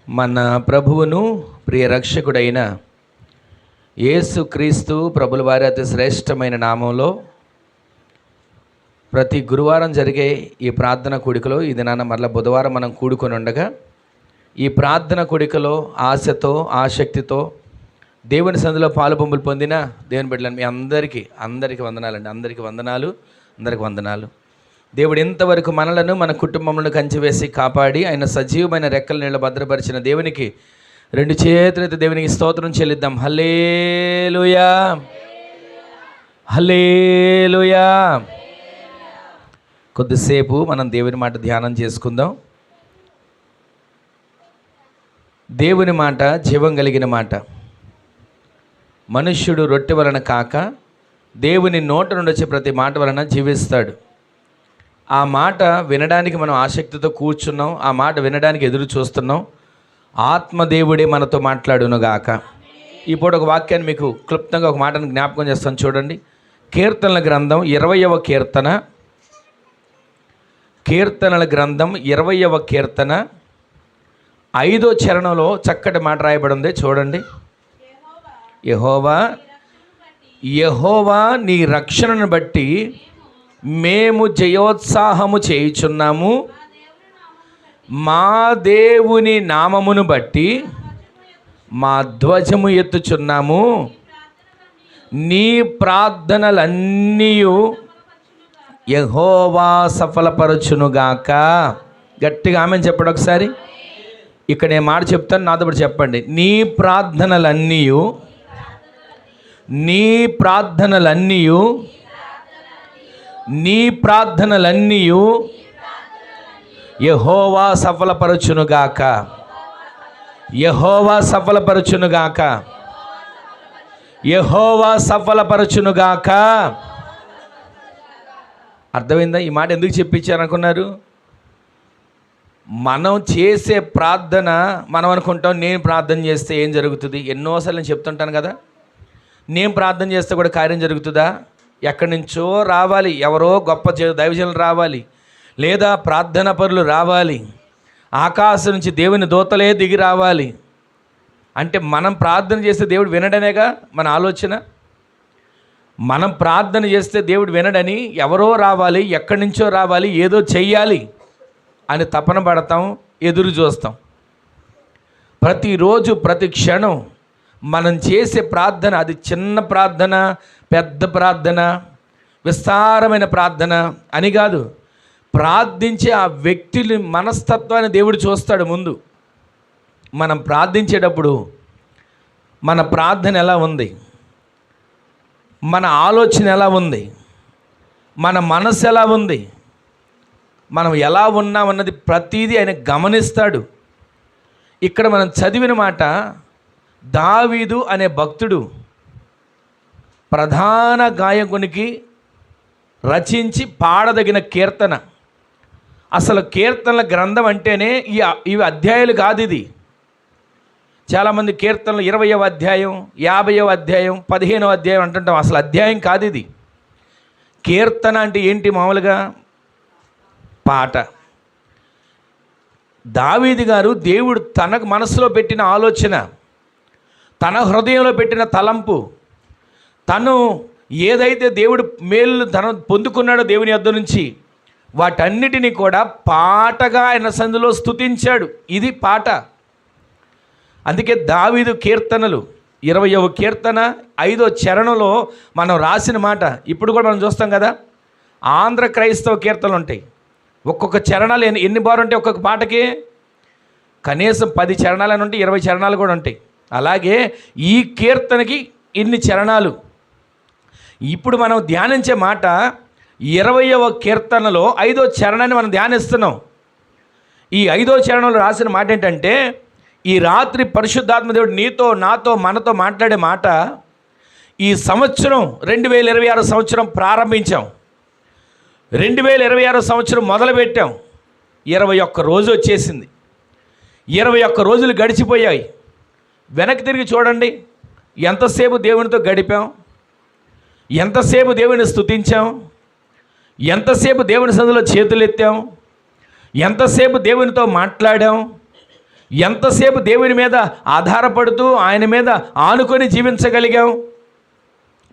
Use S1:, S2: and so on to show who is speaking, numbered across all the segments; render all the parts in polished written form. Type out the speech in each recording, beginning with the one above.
S1: మన ప్రభువును ప్రియ రక్షకుడైన యేసుక్రీస్తు ప్రభుల వారి అతి శ్రేష్టమైన నామంలో ప్రతి గురువారం జరిగే ఈ ప్రార్థన కూడికలో ఈ దినాన మరలా బుధవారం మనం కూడుకొని ఉండగా ఈ ప్రార్థన కూడికలో ఆశతో ఆసక్తితో దేవుని సందులో పాలుపొంపులు పొందిన దేవుని బిడ్డలను మీ అందరికీ వందనాలండి. అందరికీ వందనాలు. దేవుడు ఇంతవరకు మనలను మన కుటుంబములను కంచివేసి కాపాడి ఆయన సజీవమైన రెక్కల నీళ్ళ భద్రపరిచిన దేవునికి రెండు చేతులైతే దేవునికి స్తోత్రం చెల్లిద్దాం. హల్లెలూయా, హల్లెలూయా. కొద్దిసేపు మనం దేవుని మాట ధ్యానం చేసుకుందాం. దేవుని మాట జీవం కలిగిన మాట. మనుష్యుడు రొట్టె వలన కాక దేవుని నోట నుండి వచ్చే ప్రతి మాట వలన జీవిస్తాడు. ఆ మాట వినడానికి మనం ఆసక్తితో కూర్చున్నాం. ఆ మాట వినడానికి ఎదురు చూస్తున్నాం. ఆత్మదేవుడే మనతో మాట్లాడునుగాక. ఇప్పుడు ఒక వాక్యాన్ని మీకు క్లుప్తంగా ఒక మాటను జ్ఞాపకం చేస్తాను. చూడండి, కీర్తనల గ్రంథం 20వ కీర్తన, కీర్తనల గ్రంథం 20వ కీర్తన 5వ చరణంలో చక్కటి మాట రాయబడి ఉంది. చూడండి, యెహోవా నీ రక్షణను బట్టి మేము జయోత్సాహము చేయుచున్నాము, మా దేవుని నామమును బట్టి మా ధ్వజము ఎత్తుచున్నాము. నీ ప్రార్థనలన్నీ యెహోవా సఫలపరచునుగాక. గట్టిగా ఆమెను చెప్పండి ఒకసారి. ఇక్కడ నేను మాట చెప్తాను, నాతో పాటు చెప్పండి. నీ ప్రార్థనలన్నీ యెహోవా సఫలపరచునుగాక. యెహోవా సఫలపరచునుగాక. యెహోవా సఫలపరచునుగాక. అర్థమైందా? ఈ మాట ఎందుకు చెప్పించారనుకున్నారు? మనం చేసే ప్రార్థన మనం అనుకుంటాం, నేను ప్రార్థన చేస్తే ఏం జరుగుతుంది? ఎన్నోసార్లు నేను చెప్తుంటాను కదా, నేను ప్రార్థన చేస్తే కూడా కార్యం జరుగుతుందా? ఎక్కడి నుంచో రావాలి, ఎవరో గొప్ప దైవజనులు రావాలి, లేదా ప్రార్థన పరులు రావాలి, ఆకాశం నుంచి దేవుని దూతలే దిగి రావాలి. అంటే మనం ప్రార్థన చేస్తే దేవుడు వినడనేగా మన ఆలోచన. మనం ప్రార్థన చేస్తే దేవుడు వినడని ఎవరో రావాలి, ఎక్కడి నుంచో రావాలి, ఏదో చెయ్యాలి అని తపన పడతాం, ఎదురు చూస్తాం. ప్రతిరోజు ప్రతి క్షణం మనం చేసే ప్రార్థన, అది చిన్న ప్రార్థన, పెద్ద ప్రార్థన, విస్తారమైన ప్రార్థన అని కాదు, ప్రార్థించే ఆ వ్యక్తిని మనస్తత్వాన్ని దేవుడు చూస్తాడు ముందు. మనం ప్రార్థించేటప్పుడు మన ప్రార్థన ఎలా ఉంది, మన ఆలోచన ఎలా ఉంది, మన మనసు ఎలా ఉంది, మనం ఎలా ఉన్నామన్నది ప్రతీదీ ఆయన గమనిస్తాడు. ఇక్కడ మనం చదివిన మాట, దావీదు అనే భక్తుడు ప్రధాన గాయకునికి రచించి పాడదగిన కీర్తన. అసలు కీర్తనల గ్రంథం అంటేనే ఇవి అధ్యాయాలు కాదు. ఇది చాలామంది కీర్తనలు 20వ అధ్యాయం, 50వ అధ్యాయం, 15వ అధ్యాయం అంటుంటాం. అసలు అధ్యాయం కాదు ఇది. కీర్తన అంటే ఏంటి? మామూలుగా పాట. దావీదు గారు దేవుడు తనకు మనసులో పెట్టిన ఆలోచన, తన హృదయంలో పెట్టిన తలంపు, తను ఏదైతే దేవుడు మేలు తను పొందుకున్నాడో దేవుని యొద్ద నుంచి, వాటన్నిటినీ కూడా పాటగా ఆయన సందులో స్తుతించాడు. ఇది పాట. అందుకే దావీదు కీర్తనలు 20వ కీర్తన 5వ చరణంలో మనం రాసిన మాట ఇప్పుడు కూడా మనం చూస్తాం కదా. ఆంధ్ర క్రైస్తవ కీర్తనలు ఉంటాయి. ఒక్కొక్క చరణాలు ఎన్ని బారు ఉంటాయి? ఒక్కొక్క పాటకి కనీసం 10 చరణాలు ఉంటాయి, 20 చరణాలు కూడా ఉంటాయి. అలాగే ఈ కీర్తనకి ఇన్ని చరణాలు. ఇప్పుడు మనం ధ్యానించే మాట 20వ కీర్తనలో 5వ చరణాన్ని మనం ధ్యానిస్తున్నాం. ఈ 5వ చరణంలో రాసిన మాట ఏంటంటే, ఈ రాత్రి పరిశుద్ధాత్మ దేవుడు నీతో, నాతో, మనతో మాట్లాడే మాట. ఈ సంవత్సరం 2026 సంవత్సరం ప్రారంభించాం, 2026 సంవత్సరం మొదలుపెట్టాం. 21 రోజు వచ్చేసింది. 21 రోజులు గడిచిపోయాయి. వెనక్కి తిరిగి చూడండి, ఎంతసేపు దేవునితో గడిపాం, ఎంతసేపు దేవుని స్తుతించాం, ఎంతసేపు దేవుని సన్నిధిలో చేతులెత్తాం, ఎంతసేపు దేవునితో మాట్లాడాం, ఎంతసేపు దేవుని మీద ఆధారపడుతూ ఆయన మీద ఆనుకొని జీవించగలిగాం?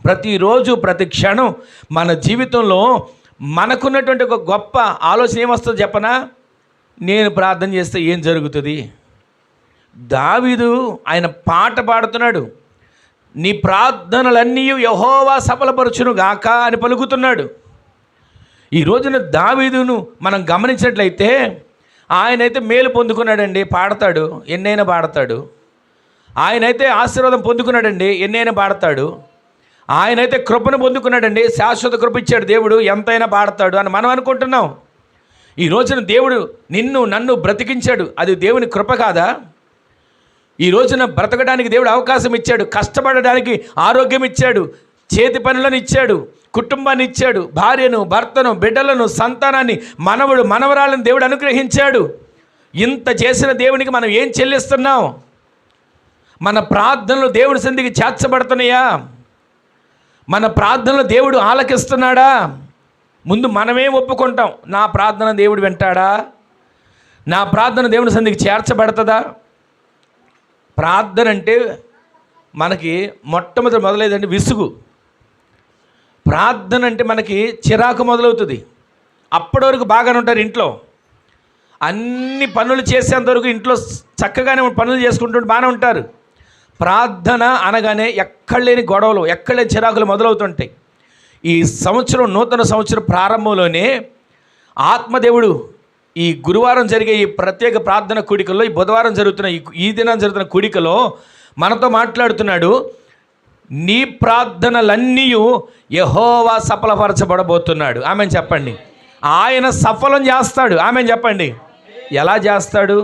S1: ప్రతిరోజు ప్రతి క్షణం మన జీవితంలో మనకున్నటువంటి ఒక గొప్ప ఆలోచన ఏమొస్తుందో చెప్పనా? నేను ప్రార్థన చేస్తే ఏం జరుగుతుంది? దావీదు ఆయన పాట పాడుతున్నాడు, నీ ప్రార్థనలన్నీ యెహోవా సఫలపరచును గాక అని పలుకుతున్నాడు. ఈ రోజున దావీదును మనం గమనించినట్లయితే ఆయనైతే మేలు పొందుకున్నాడండి, పాడతాడు, ఎన్నైనా పాడతాడు. ఆయనైతే ఆశీర్వాదం పొందుకున్నాడండి, ఎన్నైనా పాడతాడు. ఆయనైతే కృపను పొందుకున్నాడండి, శాశ్వత కృప ఇచ్చాడు దేవుడు, ఎంతైనా పాడతాడు అని మనం అనుకుంటున్నాం. ఈ రోజున దేవుడు నిన్ను నన్ను బ్రతికించాడు, అది దేవుని కృప కాదా? ఈ రోజున బ్రతకడానికి దేవుడు అవకాశం ఇచ్చాడు, కష్టపడడానికి ఆరోగ్యం ఇచ్చాడు, చేతి పనులను ఇచ్చాడు, కుటుంబాన్ని ఇచ్చాడు, భార్యను, భర్తను, బిడ్డలను, సంతానాన్ని, మనవడు మనవరాలను దేవుడు అనుగ్రహించాడు. ఇంత చేసిన దేవునికి మనం ఏం చెల్లిస్తున్నాం? మన ప్రార్థనలు దేవుడి సన్నిధికి చేర్చబడుతున్నాయా? మన ప్రార్థనలు దేవుడు ఆలకిస్తున్నాడా? ముందు మనమే ఒప్పుకుంటాం, నా ప్రార్థన దేవుడు వింటాడా? నా ప్రార్థన దేవుని సన్నిధికి చేర్చబడుతుందా? ప్రార్థన అంటే మనకి మొట్టమొదటి మొదలైందంటే విసుగు. ప్రార్థన అంటే మనకి చిరాకు మొదలవుతుంది. అప్పటి వరకు బాగానే ఉంటారు, ఇంట్లో అన్ని పనులు చేసేంతవరకు ఇంట్లో చక్కగానే పనులు చేసుకుంటూ బాగానే ఉంటారు. ప్రార్థన అనగానే ఎక్కడ లేని గొడవలు, ఎక్కడ లేని చిరాకులు మొదలవుతుంటాయి. ఈ సంవత్సరం, నూతన సంవత్సరం ప్రారంభంలోనే ఆత్మదేవుడు ఈ గురువారం జరిగే ఈ ప్రత్యేక ప్రార్థన కూడికలో, ఈ బుధవారం జరుగుతున్న ఈ దినం జరుగుతున్న కూడికలో మనతో మాట్లాడుతున్నాడు. నీ ప్రార్థనలన్నీ యెహోవా సఫలపరచబడబోతున్నాడు. ఆమెను చెప్పండి. ఆయన సఫలం చేస్తాడు. ఆమెను చెప్పండి. ఎలా చేస్తాడు?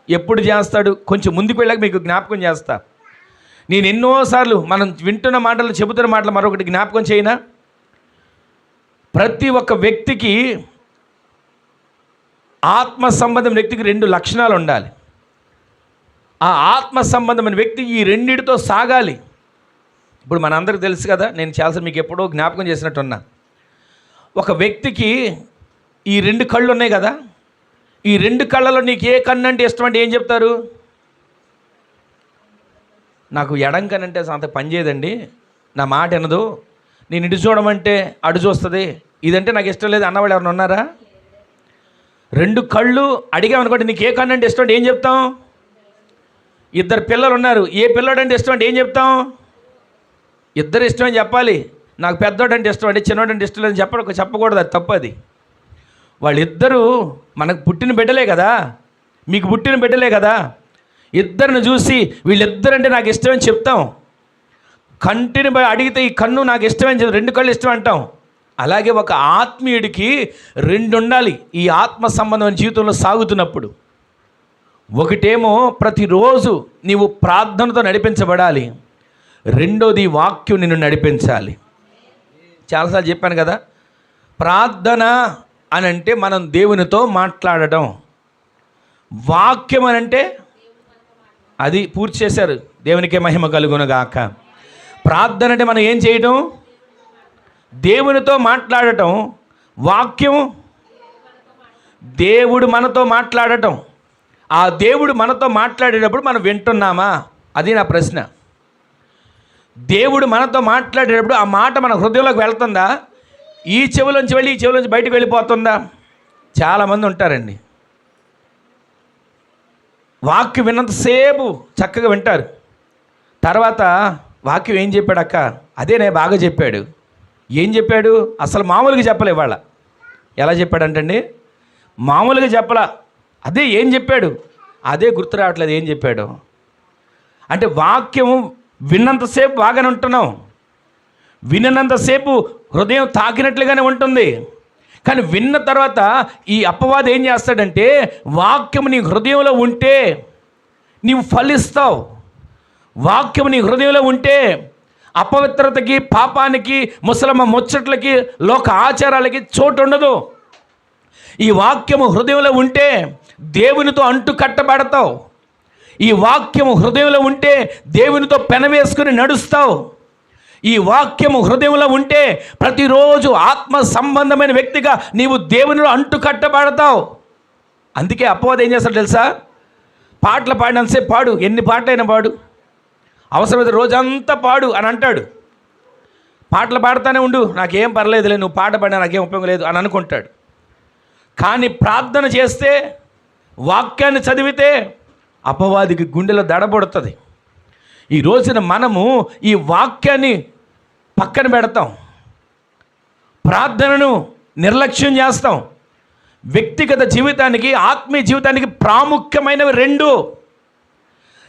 S1: ఎప్పుడు చేస్తాడు? కొంచెం ముందుకు వెళ్ళాక మీకు జ్ఞాపకం చేస్తా. నేను ఎన్నోసార్లు మనం వింటున్న మాటలు, చెబుతున్న మాటలు మరొకటి జ్ఞాపకం చేయనా? ప్రతి ఒక్క వ్యక్తికి, ఆత్మ సంబంధమైన వ్యక్తికి 2 లక్షణాలు ఉండాలి. ఆ ఆత్మ సంబంధమైన వ్యక్తి ఈ రెండిటితో సాగాలి. ఇప్పుడు మనందరికీ తెలుసు కదా, నేను చాలాసార్లు మీకు ఎప్పుడో జ్ఞాపకం చేసినట్టున్నా. ఒక వ్యక్తికి ఈ 2 కళ్ళు ఉన్నాయి కదా, ఈ 2 కళ్ళలో నీకు ఏ కన్ను అంటే ఇష్టం అంటే ఏం చెప్తారు? నాకు ఎడం కన్ను అంటే అంత పనిచేయదండి, నా మాట వినదు, నేను ఇటు చూడమంటే అటు చూస్తుంది, ఇదంటే నాకు ఇష్టం లేదు అన్నవాళ్ళు ఎవరైనా ఉన్నారా? 2 కళ్ళు అడిగామనుకోండి, నీకు ఏ కన్ను అంటే ఇష్టం అంటే ఏం చెప్తాం? 2 పిల్లలు ఉన్నారు, ఏ పిల్లడు అంటే ఇష్టం అంటే ఏం చెప్తాం? 2 ఇష్టమని చెప్పాలి. నాకు పెద్దోడు అంటే ఇష్టం అంటే చిన్నోడు అంటే ఇష్టం లేదని చెప్పకూడదు, అది తప్పు. అది వాళ్ళిద్దరూ మనకు పుట్టిన బిడ్డలే కదా, మీకు పుట్టిన బిడ్డలే కదా. ఇద్దరిని చూసి వీళ్ళిద్దరంటే నాకు ఇష్టమని చెప్తాం. కంటిని అడిగితే ఈ కన్ను నాకు ఇష్టమని చెప్పి 2 కళ్ళు ఇష్టం అంటాం. అలాగే ఒక ఆత్మీయుడికి 2 ఉండాలి ఈ ఆత్మ సంబంధమైన జీవితంలో సాగుతున్నప్పుడు. ఒకటేమో ప్రతిరోజు నీవు ప్రార్థనతో నడిపించబడాలి, రెండోది వాక్యం నిన్ను నడిపించాలి. చాలాసార్లు చెప్పాను కదా, ప్రార్థన అని అంటే మనం దేవునితో మాట్లాడటం, వాక్యం అని అంటే అది పూర్తి చేశారు, దేవునికే మహిమ కలుగునుగాక. ప్రార్థన అంటే మనం ఏం చేయటం? దేవునితో మాట్లాడటం. వాక్యం దేవుడు మనతో మాట్లాడటం. ఆ దేవుడు మనతో మాట్లాడేటప్పుడు మనం వింటున్నామా? అది నా ప్రశ్న. దేవుడు మనతో మాట్లాడేటప్పుడు ఆ మాట మన హృదయంలోకి వెళ్తుందా? ఈ చెవిలోంచి వెళ్ళి ఈ చెవిలోంచి బయటకు వెళ్ళిపోతుందా? చాలామంది ఉంటారండి, వాక్యం విన్నంతసేపు చక్కగా వింటారు, తర్వాత వాక్యం ఏం చెప్పాడు అక్క, అదేనే బాగా చెప్పాడు, ఏం చెప్పాడు అసలు మామూలుగా చెప్పలే. ఇవాళ ఎలా చెప్పాడంటండి, మామూలుగా చెప్పలా, అదే ఏం చెప్పాడు అదే గుర్తు రావట్లేదు ఏం చెప్పాడు. అంటే వాక్యం విన్నంతసేపు బాగానే ఉంటున్నాం, విన్నంతసేపు హృదయం తాకినట్లుగానే ఉంటుంది. కానీ విన్న తర్వాత ఈ అపవాది ఏం చేస్తాడంటే, వాక్యం నీ హృదయంలో ఉంటే నీవు ఫలిస్తావు. వాక్యం నీ హృదయంలో ఉంటే అపవిత్రతకి, పాపానికి, ముసలమ్మ ముచ్చట్లకి, లోక ఆచారాలకి చోటు ఉండదు. ఈ వాక్యము హృదయంలో ఉంటే దేవునితో అంటు కట్టబడతావు. ఈ వాక్యము హృదయంలో ఉంటే దేవునితో పెనవేసుకుని నడుస్తావు. ఈ వాక్యము హృదయంలో ఉంటే ప్రతిరోజు ఆత్మ సంబంధమైన వ్యక్తిగా నీవు దేవునిలో అంటు కట్టబడతావు. అందుకే అపవాది ఏం చేస్తాడు తెలుసా? పాటలు పాడినంతసేపు పాడు, ఎన్ని పాటలైనా పాడు, అవసరమైతే రోజంతా పాడు అని అంటాడు. పాటలు పాడుతూనే ఉండు, నాకేం పర్లేదులే, నువ్వు పాట పాడినా నాకేం ఉపయోగం లేదు అని అనుకుంటాడు. కానీ ప్రార్థన చేస్తే, వాక్యాన్ని చదివితే అపవాదికి గుండెలో దడబడుతుంది. ఈ రోజున మనము ఈ వాక్యాన్ని పక్కన పెడతాం, ప్రార్థనను నిర్లక్ష్యం చేస్తాం. వ్యక్తిగత జీవితానికి, ఆత్మీయ జీవితానికి ప్రాముఖ్యమైనవి రెండు.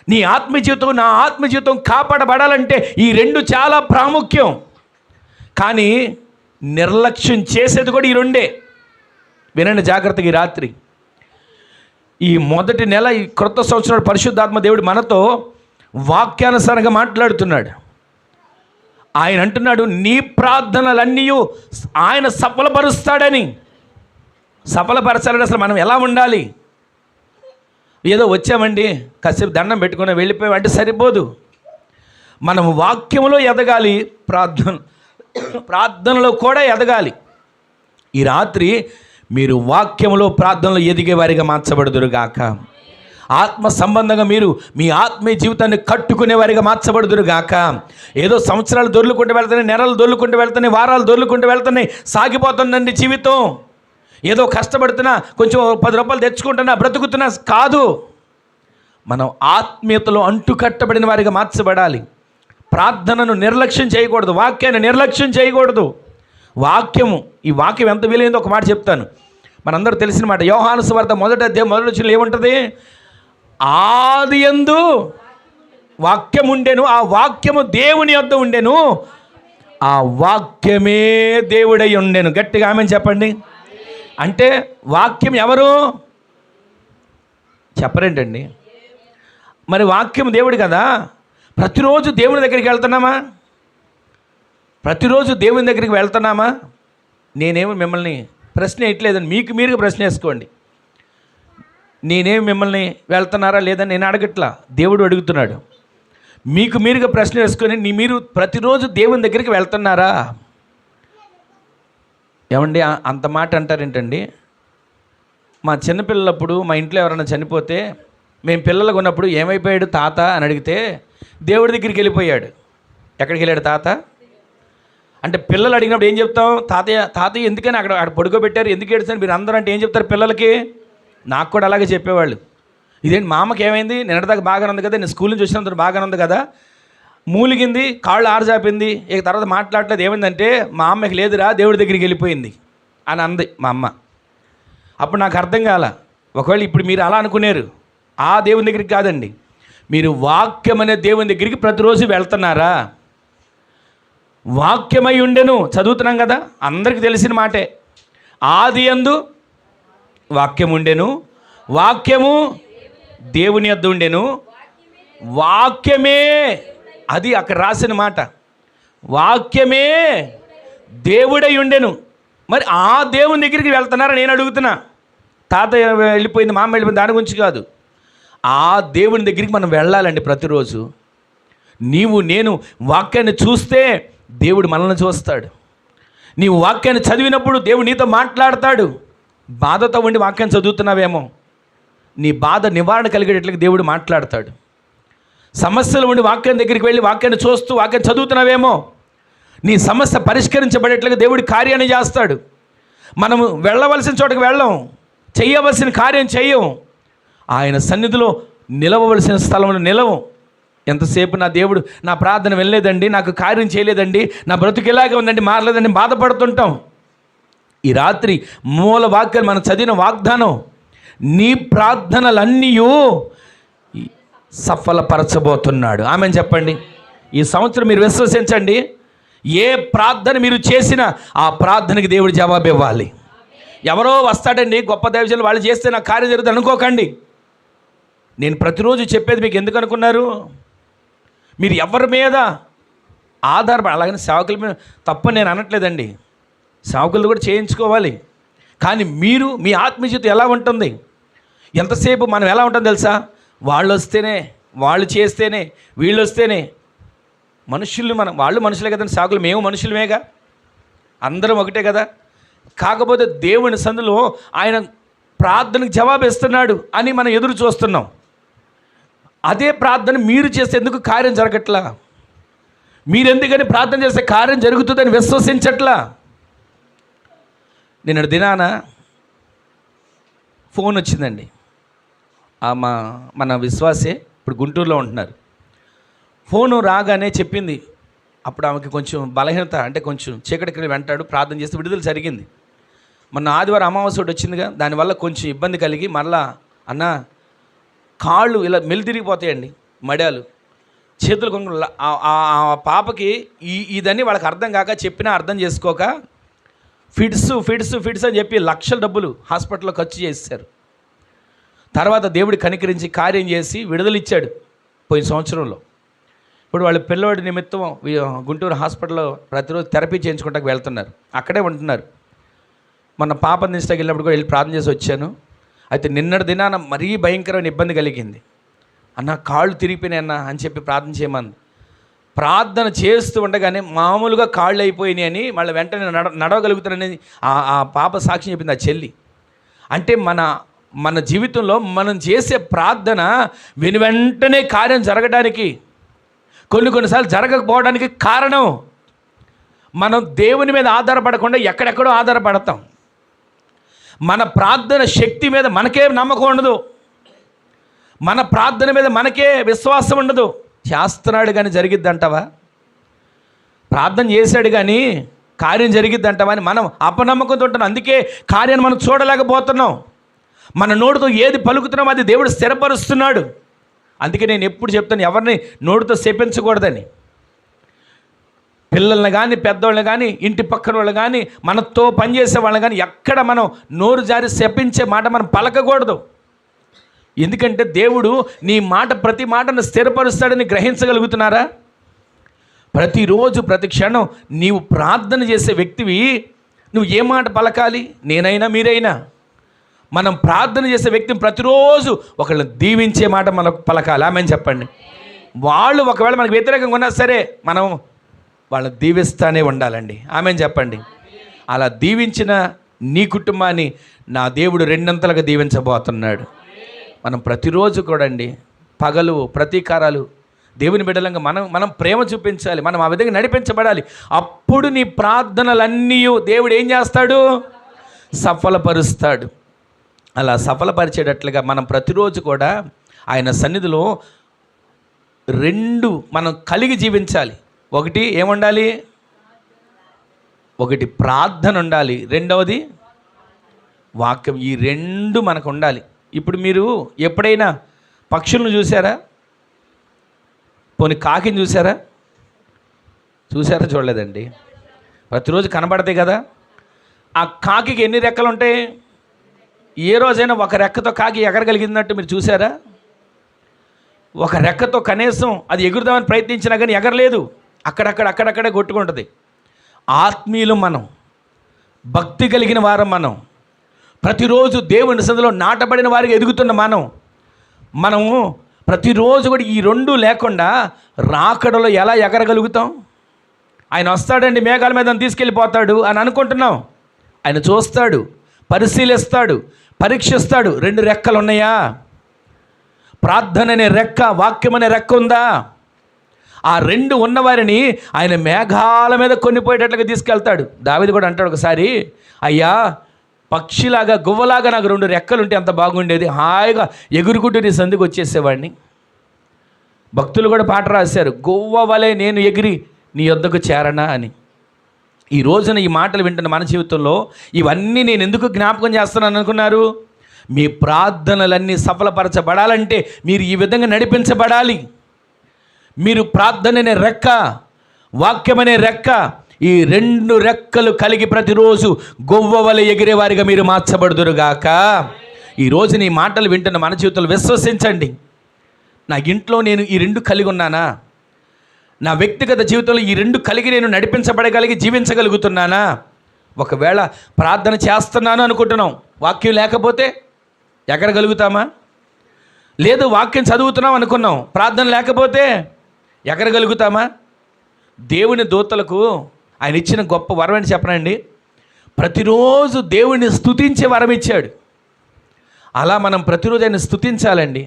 S1: నీ ఆత్మీయ జీవితం, నా ఆత్మీయ జీవితం కాపాడబడాలంటే ఈ రెండు చాలా ప్రాముఖ్యం. కానీ నిర్లక్ష్యం చేసేది కూడా ఈ రెండే. వినండి జాగ్రత్తగా. ఈ రాత్రి, ఈ మొదటి నెల, ఈ క్రొత్త సంవత్సరం పరిశుద్ధాత్మ దేవుడు మనతో వాక్యానుసారంగా మాట్లాడుతున్నాడు. ఆయన అంటున్నాడు, నీ ప్రార్థనలన్నీ ఆయన సఫలపరుస్తాడని. సఫలపరచాలని అసలు మనం ఎలా ఉండాలి? ఏదో వచ్చామండి, కాసేపు దండం పెట్టుకుని వెళ్ళిపోయామంటే సరిపోదు. మనం వాక్యములో ఎదగాలి, ప్రార్థనలో కూడా ఎదగాలి. ఈ రాత్రి మీరు వాక్యములో, ప్రార్థనలో ఎదిగే వారిగా మార్చబడుదురుగాక. ఆత్మ సంబంధంగా మీరు మీ ఆత్మీయ జీవితాన్ని కట్టుకునే వారిగా మార్చబడుదురుగాక. ఏదో సంవత్సరాలు దొర్లుకుంటూ వెళ్తున్నాయి, నెలలు దొర్లుకుంటూ వెళ్తున్నాయి, వారాలు దొర్లుకుంటూ వెళ్తున్నాయి, సాగిపోతుందండి జీవితం. ఏదో కష్టపడుతున్నా, కొంచెం 10 రూపాయలు తెచ్చుకుంటున్నా, బ్రతుకుతున్నా కాదు. మనం ఆత్మీయతలో అంటుకట్టబడిన వారిగా మార్చబడాలి. ప్రార్థనను నిర్లక్ష్యం చేయకూడదు, వాక్యాన్ని నిర్లక్ష్యం చేయకూడదు. ఈ వాక్యం ఎంత విలువైందో ఒక మాట చెప్తాను. మనందరూ తెలిసిన మాట, యోహాను సువార్త మొదటి వచనంలో ఏముంటుంది? ఆదియందు వాక్యం ఉండెను, ఆ వాక్యము దేవుని యొద్ద ఉండెను, ఆ వాక్యమే దేవుడై ఉండెను. గట్టిగా ఆమెను చెప్పండి. అంటే వాక్యం ఎవరు చెప్పరేంటండి? మరి వాక్యం దేవుడు కదా. ప్రతిరోజు దేవుని దగ్గరికి వెళ్తున్నామా? ప్రతిరోజు దేవుని దగ్గరికి వెళ్తున్నామా? నేనేమి మిమ్మల్ని ప్రశ్న వేయట్లేదని, మీకు మీరుగా ప్రశ్న వేసుకోండి. నేనేమి మిమ్మల్ని వెళ్తున్నారా లేదని నేను అడగట్లా, దేవుడు అడుగుతున్నాడు. మీకు మీరుగా ప్రశ్న వేసుకొని మీరు ప్రతిరోజు దేవుని దగ్గరికి వెళ్తున్నారా? ఏమండి అంత మాట అంటారేంటండి? మా చిన్నపిల్లలప్పుడు మా ఇంట్లో ఎవరైనా చనిపోతే, మేము పిల్లలుగా ఉన్నప్పుడు ఏమైపోయాడు తాత అని అడిగితే దేవుడి దగ్గరికి వెళ్ళిపోయాడు. ఎక్కడికి వెళ్ళాడు తాత అంటే? పిల్లలు అడిగినప్పుడు ఏం చెప్తాం? తాతయ్య ఎందుకని అక్కడ పడుకోబెట్టారు, ఎందుకు ఏడుస్తారు మీరు అందరూ అంటే ఏం చెప్తారు పిల్లలకి? నాకు కూడా అలాగే చెప్పేవాళ్ళు. ఇదేంటి మా అమ్మకి ఏమైంది, నిన్నటిదాకా బాగానే ఉంది కదా, నేను స్కూల్ నుంచి వచ్చినంత బాగానే ఉంది కదా, మూలిగింది, కాళ్ళు ఆరజాపింది, ఇక తర్వాత మాట్లాడలేదు. ఏమైందంటే మా అమ్మకి లేదురా, దేవుడి దగ్గరికి వెళ్ళిపోయింది అని అంది మా అమ్మ. అప్పుడు నాకు అర్థం కాల. ఒకవేళ ఇప్పుడు మీరు అలా అనుకునేరు, ఆ దేవుని దగ్గరికి కాదండి, మీరు వాక్యం అనే దేవుని దగ్గరికి ప్రతిరోజు వెళ్తున్నారా? వాక్యమై ఉండెను చదువుతున్నాం కదా, అందరికీ తెలిసిన మాటే. ఆదియందు వాక్యం ఉండెను, వాక్యము దేవుని యొద్ద ఉండెను, వాక్యమే, అది అక్కడ రాసిన మాట, వాక్యమే దేవుడై ఉండెను. మరి ఆ దేవుని దగ్గరికి వెళ్తున్నారా నేను అడుగుతున్నా. తాత వెళ్ళిపోయింది, మా అమ్మ వెళ్ళిపోయింది, దాని గురించి కాదు. ఆ దేవుని దగ్గరికి మనం వెళ్ళాలండి ప్రతిరోజు. నీవు నేను వాక్యాన్ని చూస్తే దేవుడు మనల్ని చూస్తాడు. నీవు వాక్యాన్ని చదివినప్పుడు దేవుడు నీతో మాట్లాడతాడు. బాధతో ఉండి వాక్యాన్ని చదువుతున్నావేమో, నీ బాధ నివారణ కలిగేటట్లుగా దేవుడు మాట్లాడతాడు. సమస్యలు ఉండి వాక్యం దగ్గరికి వెళ్ళి వాక్యాన్ని చూస్తూ వాక్యాన్ని చదువుతున్నావేమో, నీ సమస్య పరిష్కరించబడేట్లుగా దేవుడి కార్యాన్ని చేస్తాడు. మనము వెళ్ళవలసిన చోటకి వెళ్ళం, చెయ్యవలసిన కార్యం చెయ్యం, ఆయన సన్నిధిలో నిలవవలసిన స్థలంలో నిలవం. ఎంతసేపు నా దేవుడు నా ప్రార్థన వెళ్ళలేదండి, నాకు కార్యం చేయలేదండి, నా బ్రతుకు ఇలాగే ఉందండి, మారలేదండి, బాధపడుతుంటాం. ఈ రాత్రి మూల వాక్యాలు మనం చదివిన వాగ్దానం, నీ ప్రార్థనలన్నీ సఫలపరచబోతున్నాడు. ఆమెను చెప్పండి. ఈ సంవత్సరం మీరు విశ్వసించండి, ఏ ప్రార్థన మీరు చేసినా ఆ ప్రార్థనకి దేవుడు జవాబు ఇవ్వాలి. ఎవరో వస్తాడండి గొప్ప దైవజనులు, వాళ్ళు చేస్తే నాకు కార్యం జరుగుతుంది అనుకోకండి. నేను ప్రతిరోజు చెప్పేది మీకు ఎందుకు అనుకున్నారు? మీరు ఎవరి మీద ఆధారపడి, అలాగని సేవకుల మీద తప్పని నేను అనట్లేదండి, సేవకులు కూడా చేయించుకోవాలి. కానీ మీరు మీ ఆత్మీయ జీవితం ఎలా ఉంటుంది? ఎంతసేపు మనం ఎలా ఉంటుంది తెలుసా? వాళ్ళు వస్తేనే, వాళ్ళు చేస్తేనే, వీళ్ళు వస్తేనే. మనుషులు వాళ్ళు మనుషులే కదండి, సేవకులు మేము మనుషులమేగా, అందరం ఒకటే కదా. కాకపోతే దేవుని సందులో ఆయన ప్రార్థనకు జవాబు ఇస్తున్నాడు అని మనం ఎదురు చూస్తున్నాం. అదే ప్రార్థన మీరు చేస్తే ఎందుకు కార్యం జరగట్లా? మీరు ఎందుకని ప్రార్థన చేస్తే కార్యం జరుగుతుందని విశ్వసించట్లా? నిన్న దినాన ఫోన్ వచ్చిందండి. మన విశ్వాసే ఇప్పుడు గుంటూరులో ఉంటున్నారు. ఫోను రాగానే చెప్పింది. అప్పుడు ఆమెకి కొంచెం బలహీనత, అంటే కొంచెం చీకటికి వెంటాడు ప్రార్థన చేస్తే విడుదల జరిగింది. మొన్న ఆదివారం అమావాస్య ఒకటి వచ్చిందిగా, దానివల్ల కొంచెం ఇబ్బంది కలిగి మరలా అన్న కాళ్ళు ఇలా మెలితిరిగిపోతాయండి, మడాలు, చేతులు కొంగు. ఆ పాపకి ఇదని వాళ్ళకి అర్థం కాక, చెప్పినా అర్థం చేసుకోక ఫిట్స్ అని చెప్పి లక్షల డబ్బులు హాస్పిటల్లో ఖర్చు చేశారు. తర్వాత దేవుడు కనికరించి కార్యం చేసి విడుదల ఇచ్చాడు పోయిన సంవత్సరంలో. ఇప్పుడు వాళ్ళ పిల్లవాడి నిమిత్తం గుంటూరు హాస్పిటల్లో ప్రతిరోజు థెరపీ చేయించుకుంటానికి వెళ్తున్నారు, అక్కడే ఉంటున్నారు. మన పాప నిష్టకి వెళ్ళినప్పుడు కూడా వెళ్ళి ప్రార్థన చేసి వచ్చాను. అయితే నిన్నటి దినాన మరీ భయంకరమైన ఇబ్బంది కలిగింది. అన్న కాళ్ళు తిరిగిపోయినాయి అని చెప్పి ప్రార్థన చేయమంది. ప్రార్థన చేస్తూ ఉండగానే మామూలుగా కాళ్ళు అయిపోయినాయి అని మళ్ళీ వెంటనే నడవగలుగుతానని ఆ పాప సాక్ష్యం చెప్పింది, ఆ చెల్లి. అంటే మన జీవితంలో మనం చేసే ప్రార్థన వెంటనే కార్యం జరగడానికి, కొన్నిసార్లు జరగకపోవడానికి కారణం మనం దేవుని మీద ఆధారపడకుండా ఎక్కడెక్కడో ఆధారపడతాం. మన ప్రార్థన శక్తి మీద మనకే నమ్మకం ఉండదు, మన ప్రార్థన మీద మనకే విశ్వాసం ఉండదు. చేస్తున్నాడు కానీ జరిగిద్ది అంటావా? ప్రార్థన చేశాడు కానీ కార్యం జరిగిద్ది అంటావా అని మనం అపనమ్మకంతో ఉంటున్నాం. అందుకే కార్యాన్ని మనం చూడలేకపోతున్నాం. మన నోటితో ఏది పలుకుతున్నామో అది దేవుడు స్థిరపరుస్తున్నాడు. అందుకే నేను ఎప్పుడు చెప్తాను, ఎవరిని నోటితో శపించకూడదని. పిల్లల్ని కానీ, పెద్దవాళ్ళని కానీ, ఇంటి పక్కన వాళ్ళు కానీ, మనతో పనిచేసే వాళ్ళని కానీ ఎక్కడ మనం నోరు జారి శపించే మాట మనం పలకకూడదు. ఎందుకంటే దేవుడు నీ మాట, ప్రతి మాటను స్థిరపరుస్తాడని గ్రహించగలుగుతున్నారా? ప్రతిరోజు ప్రతి క్షణం నీవు ప్రార్థన చేసే వ్యక్తివి. నువ్వు ఏ మాట పలకాలి? నేనైనా మీరైనా మనం ప్రార్థన చేసే వ్యక్తిని ప్రతిరోజు ఒకళ్ళని దీవించే మాట మనకు పలకాలి. ఆమెను చెప్పండి. వాళ్ళు ఒకవేళ మనకు వ్యతిరేకంగా ఉన్నా సరే మనం వాళ్ళని దీవిస్తానే ఉండాలండి. ఆమెను చెప్పండి. అలా దీవించిన నీ కుటుంబాన్ని నా దేవుడు రెండంతలుగా దీవించబోతున్నాడు. మనం ప్రతిరోజు కూడా అండి పగలు ప్రతీకారాలు దేవుని బిడ్డలంగా మనం ప్రేమ చూపించాలి. మనం ఆ విధంగా నడిపించబడాలి. అప్పుడు నీ ప్రార్థనలన్నీ దేవుడు ఏం చేస్తాడు? సఫలపరుస్తాడు. అలా సఫలపరిచేటట్లుగా మనం ప్రతిరోజు కూడా ఆయన సన్నిధిలో రెండు మనం కలిగి జీవించాలి. ఒకటి ఏముండాలి? ఒకటి ప్రార్థన ఉండాలి, రెండవది వాక్యం. ఈ రెండు మనకు ఉండాలి. ఇప్పుడు మీరు ఎప్పుడైనా పక్షులను చూసారా? పోనీ కాకిని చూసారా? చూడలేదండి. ప్రతిరోజు కనబడతాయి కదా. ఆ కాకికి ఎన్ని రెక్కలు ఉంటాయి? ఏ రోజైనా ఒక రెక్కతో కాకి ఎగరగలిగినట్టు మీరు చూసారా? ఒక రెక్కతో కనీసం అది ఎగురుదామని ప్రయత్నించినా కానీ ఎగరలేదు. అక్కడక్కడే కొట్టుకుంటుంది. ఆత్మీయులు మనం, భక్తి కలిగిన వారం మనం, ప్రతిరోజు దేవుని సన్నిధిలో నాటబడిన వారికి ఎదుగుతున్న మనము ప్రతిరోజు కూడా ఈ రెండు లేకుండా రాకడలో ఎలా ఎగరగలుగుతాం? ఆయన వస్తాడండి, మేఘాల మీద తీసుకెళ్ళిపోతాడు అని అనుకుంటున్నాం. ఆయన చూస్తాడు, పరిశీలిస్తాడు, పరీక్షిస్తాడు. రెండు రెక్కలు ఉన్నాయా? ప్రార్థన అనే రెక్క, వాక్యం అనే రెక్క ఉందా? ఆ రెండు ఉన్నవారిని ఆయన మేఘాల మీద కొనిపోయేటట్లుగా తీసుకెళ్తాడు. దావీదు కూడా అంటాడు ఒకసారి, అయ్యా పక్షిలాగా, గువ్వలాగా నాకు రెండు రెక్కలుంటే అంత బాగుండేది, హాయిగా ఎగురుకుంటూ నీ సందుకు వచ్చేసేవాడిని. భక్తులు కూడా పాట రాశారు, గువ్వ వలె నేను ఎగిరి నీ యొద్దకు చేరనా అని. ఈ రోజున ఈ మాటలు వింటున్న మన జీవితంలో ఇవన్నీ నేను ఎందుకు జ్ఞాపకం చేస్తున్నాను అనుకున్నారు? మీ ప్రార్థనలన్నీ సఫలపరచబడాలంటే మీరు ఈ విధంగా నడిపించబడాలి. మీరు ప్రార్థన అనే రెక్క, వాక్యం అనే రెక్క, ఈ రెండు రెక్కలు కలిగి ప్రతిరోజు గొవ్వ వలె ఎగిరేవారిగా మీరు మార్చబడుదురుగాక. ఈరోజు నీ మాటలు వింటున్న మన జీవితంలో విశ్వసించండి. నా ఇంట్లో నేను ఈ రెండు కలిగి ఉన్నానా? నా వ్యక్తిగత జీవితంలో ఈ రెండు కలిగి నేను నడిపించబడగలిగి జీవించగలుగుతున్నానా? ఒకవేళ ప్రార్థన చేస్తున్నాను అనుకుంటున్నాం, వాక్యం లేకపోతే ఎగరగలుగుతామా? లేదు, వాక్యం చదువుతున్నాం అనుకున్నాం, ప్రార్థన లేకపోతే ఎగరగలుగుతామా? దేవుని దూతలకు ఆయన ఇచ్చిన గొప్ప వరం అని చెప్పనండి, ప్రతిరోజు దేవుడిని స్తుతించే వరం ఇచ్చాడు. అలా మనం ప్రతిరోజు ఆయన స్తుతించాలండి.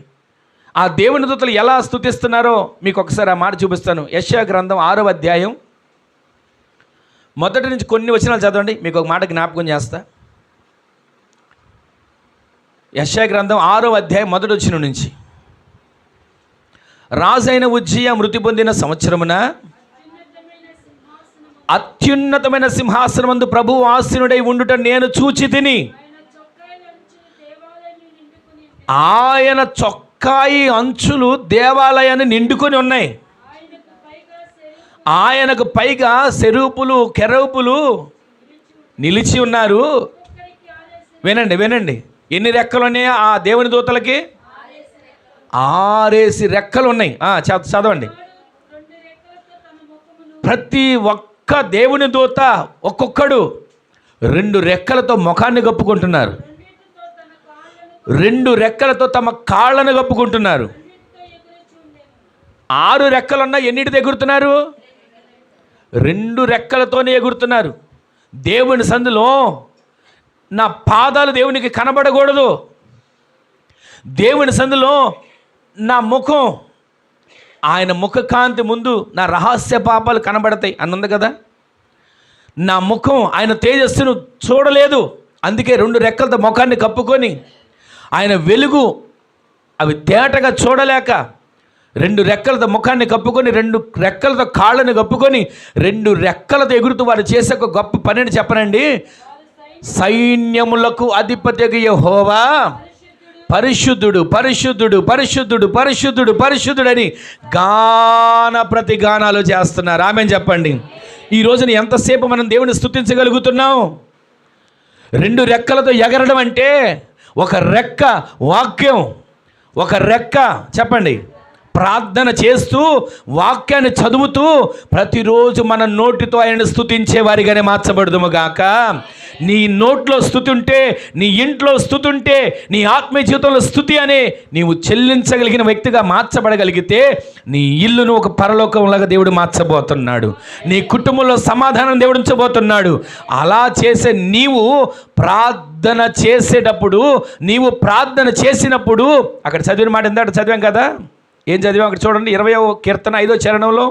S1: ఆ దేవుని దూతలు ఎలా స్తుతిస్తున్నారో మీకు ఒకసారి ఆ మాట చూపిస్తాను. యెషయా గ్రంథం 6వ అధ్యాయం మొదటి నుంచి కొన్ని వచనాలు చదవండి, మీకు ఒక మాట జ్ఞాపకం చేస్తా. యెషయా గ్రంథం 6వ అధ్యాయం మొదటి వచనం నుంచి. రాజైన ఉజ్జియా మృతి పొందిన సంవత్సరమున అత్యున్నతమైన సింహాసనమందు ప్రభువు ఆసీనుడై ఉండుట నేను చూచి తిని. ఆయన చొక్కాయి అంచులు దేవాలయాన్ని నిండుకొని ఉన్నాయి. ఆయనకు పైగా సెరూపులు కెరూపులు నిలిచి ఉన్నారు. వినండి వినండి, ఎన్ని రెక్కలు ఉన్నాయి ఆ దేవుని దూతలకి? 6 రెక్కలు ఉన్నాయి. చదవండి. ప్రతి ఒక్క దేవుని దూత ఒక్కొక్కడు 2 రెక్కలతో ముఖాన్ని కప్పుకుంటున్నారు, 2 రెక్కలతో తమ కాళ్ళను కప్పుకుంటున్నారు. 6 రెక్కలున్నా ఎన్నిటితో ఎగురుతున్నారు? 2 రెక్కలతోనే ఎగురుతున్నారు. దేవుని సందులో నా పాదాలు దేవునికి కనబడకూడదు, దేవుని సందులో నా ముఖం, ఆయన ముఖకాంతి ముందు నా రహస్య పాపాలు కనబడతాయి అన్నుంది కదా. నా ముఖం ఆయన తేజస్సును చూడలేదు, అందుకే 2 రెక్కలతో ముఖాన్ని కప్పుకొని ఆయన వెలుగు అవి తేటగా చూడలేక 2 రెక్కలతో ముఖాన్ని కప్పుకొని 2 రెక్కలతో కాళ్ళను కప్పుకొని 2 రెక్కలతో ఎగురుతూ వారు చేసే ఒక గొప్ప పనిని చెప్పనండి. సైన్యములకు అధిపతిగా యెహోవా పరిశుద్ధుడు పరిశుద్ధుడు పరిశుద్ధుడు పరిశుద్ధుడు పరిశుద్ధుడని గాన ప్రతి గానాలు చేస్తున్నారు. ఆమేన్ చెప్పండి. ఈ రోజున ఎంతసేపు మనం దేవుని స్తుతించగలుగుతున్నాం? 2 రెక్కలతో ఎగరడం అంటే ఒక రెక్క వాక్యం, ఒక రెక్క చెప్పండి ప్రార్థన చేస్తూ వాక్యాన్ని చదువుతూ ప్రతిరోజు మన నోటితో ఆయన స్తుతించే వారిగానే మార్చబడదుము గాక. నీ నోట్లో స్తుతి ఉంటే, నీ ఇంట్లో స్తుతి ఉంటే, నీ ఆత్మీయ జీవితంలో స్తుతి అనే నీవు చెల్లించగలిగిన వ్యక్తిగా మార్చబడగలిగితే నీ ఇల్లును ఒక పరలోకంలాగా దేవుడు మార్చబోతున్నాడు, నీ కుటుంబంలో సమాధానం దేవుడు ఉంచబోతున్నాడు. అలా చేసే నీవు ప్రార్థన చేసేటప్పుడు, నీవు ప్రార్థన చేసినప్పుడు అక్కడ చదివిన మాట ఎంత చదివాం కదా, ఏం చదివాం అక్కడ చూడండి. 20వ కీర్తన 5వ చరణంలో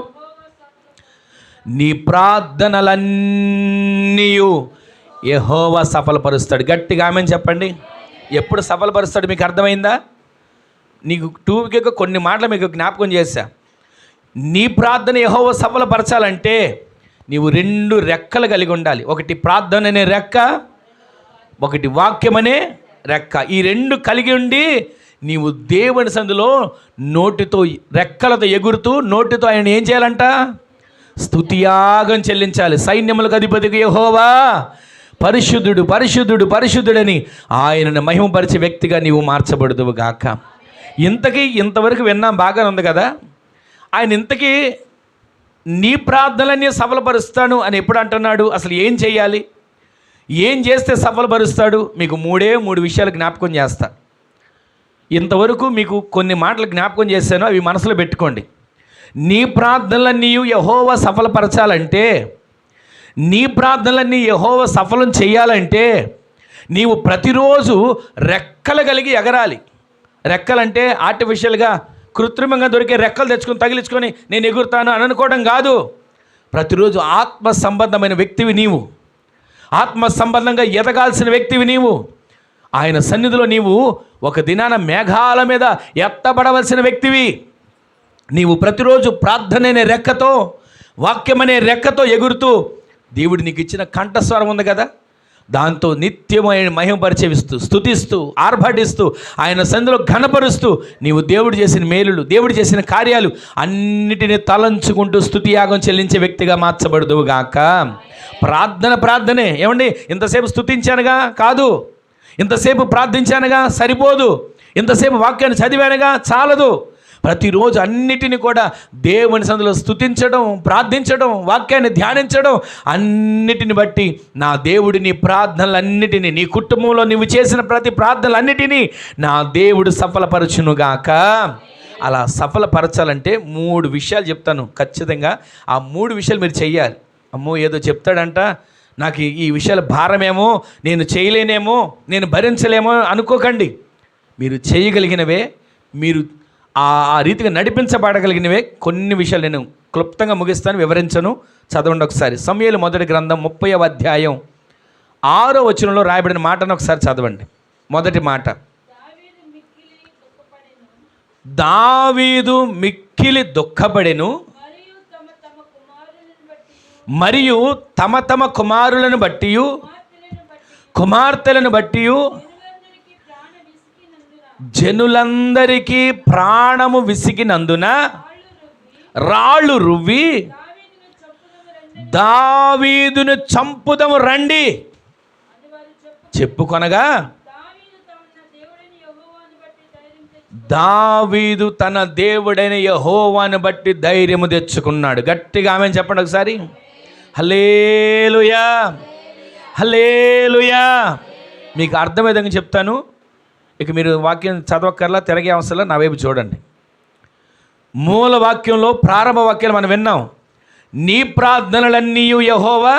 S1: నీ ప్రార్థనలన్నీ యెహోవా సఫలపరుస్తాడు. గట్టిగా ఆమేన్ చెప్పండి. ఎప్పుడు సఫలపరుస్తాడు మీకు అర్థమైందా? నీకు 2 కొన్ని మాటలు మీకు జ్ఞాపకం చేశా. నీ ప్రార్థన యెహోవా సఫలపరచాలంటే నీవు 2 రెక్కలు కలిగి ఉండాలి. ఒకటి ప్రార్థన అనే రెక్క, ఒకటి వాక్యం అనే రెక్క. ఈ 2 కలిగి ఉండి నీవు దేవుని సందులో నోటితో రెక్కలతో ఎగురుతూ నోటితో ఆయన ఏం చేయాలంట? స్తుతియాగం చెల్లించాలి. సైన్యములకు అధిపతిగా యెహోవా పరిశుద్ధుడు పరిశుద్ధుడు పరిశుద్ధుడని ఆయనను మహిమపరిచే వ్యక్తిగా నీవు మార్చబడుదువు గాక. ఇంతవరకు విన్నాం, బాగానే ఉంది కదా. ఆయన ఇంతకీ నీ ప్రార్థనలన్నీ సఫలపరుస్తాను అని ఎప్పుడు అంటున్నాడు? అసలు ఏం చేయాలి, ఏం చేస్తే సఫలపరుస్తాడు? మీకు 3 విషయాలు జ్ఞాపకం చేస్తా. ఇంతవరకు మీకు కొన్ని మాటలు జ్ఞాపకం చేశాను, అవి మనసులో పెట్టుకోండి. నీ ప్రార్థనలన్నీ యెహోవా సఫలపరచాలంటే, నీ ప్రార్థనలన్నీ యెహోవా సఫలం చేయాలంటే నీవు ప్రతిరోజు రెక్కలు కలిగి ఎగరాలి. రెక్కలంటే ఆర్టిఫిషియల్గా కృత్రిమంగా దొరికే రెక్కలు తెచ్చుకొని తగిలించుకొని నేను ఎగురుతాను అని అనుకోవడం కాదు. ప్రతిరోజు ఆత్మ సంబంధమైన వ్యక్తివి నీవు, ఆత్మ సంబంధంగా ఎదగాల్సిన వ్యక్తివి నీవు. ఆయన సన్నిధిలో నీవు ఒక దినాన మేఘాల మీద ఎత్తబడవలసిన వ్యక్తివి. నీవు ప్రతిరోజు ప్రార్థన అనే రెక్కతో, వాక్యం అనే రెక్కతో ఎగురుతూ దేవుడు నీకు ఇచ్చిన కంఠస్వరం ఉంది కదా, దాంతో నిత్యమైన మహిమపరిచేవిస్తూ స్తుతిస్తూ ఆర్భటిస్తూ ఆయన సన్నిధిలో ఘనపరుస్తూ నీవు దేవుడు చేసిన మేలులు, దేవుడు చేసిన కార్యాలు అన్నిటినీ తలంచుకుంటూ స్తుతియాగం చెల్లించే వ్యక్తిగా మార్చబడదువు గాక. ప్రార్థనే. ఏమండి, ఇంతసేపు స్తుతించానుగా కాదు, ఇంతసేపు ప్రార్థించానుగా సరిపోదు, ఇంతసేపు వాక్యాన్ని చదివానుగా చాలదు. ప్రతిరోజు అన్నిటిని కూడా దేవుని సన్నిధిలో స్తుతించడం, ప్రార్థించడం, వాక్యాన్ని ధ్యానించడం, అన్నిటిని బట్టి నా దేవుడి నీ ప్రార్థనలన్నిటినీ, నీ కుటుంబంలో నీవు చేసిన ప్రతి ప్రార్థనలన్నిటినీ నా దేవుడు సఫలపరచునుగాక. అలా సఫలపరచాలంటే 3 విషయాలు చెప్తాను ఖచ్చితంగా. ఆ 3 విషయాలు మీరు చెయ్యాలి. అమ్మో ఏదో చెప్తాడంట, నాకు ఈ విషయాల భారమేమో, నేను చేయలేనేమో, నేను భరించలేమో అనుకోకండి. మీరు చేయగలిగినవే, మీరు ఆ రీతిగా నడిపించబడగలిగినవే కొన్ని విషయాలు నేను క్లుప్తంగా ముగిస్తాను, వివరించను. చదవండి ఒకసారి. సమూయేలు మొదటి గ్రంథం 30వ అధ్యాయం 6వ వచనంలో రాయబడిన మాటను ఒకసారి చదవండి. మొదటి మాట, దావీదు మిక్కిలి దుఃఖపడెను మరియు తమ తమ కుమారులను బట్టి కుమార్తెలను బట్టి జనులందరికీ ప్రాణము విసిగినందున రాళ్ళు రువ్వి దావీదును చంపుదము రండి చెప్పుకొనగా, దావీదు తన దేవుడైన యెహోవాను బట్టి ధైర్యము తెచ్చుకున్నాడు. గట్టిగా ఆమె చెప్పండి ఒకసారి. హల్లెలూయా, హల్లెలూయా. మీకు అర్థమయ్యేదంగా చెప్తాను. ఇక మీరు వాక్యం చదవక్కర్లా, తిరగే అవసరంలా, నా వైపు చూడండి. మూల వాక్యంలో ప్రారంభ వాక్యాలు మనం విన్నాం. నీ ప్రార్థనలన్నీ యెహోవా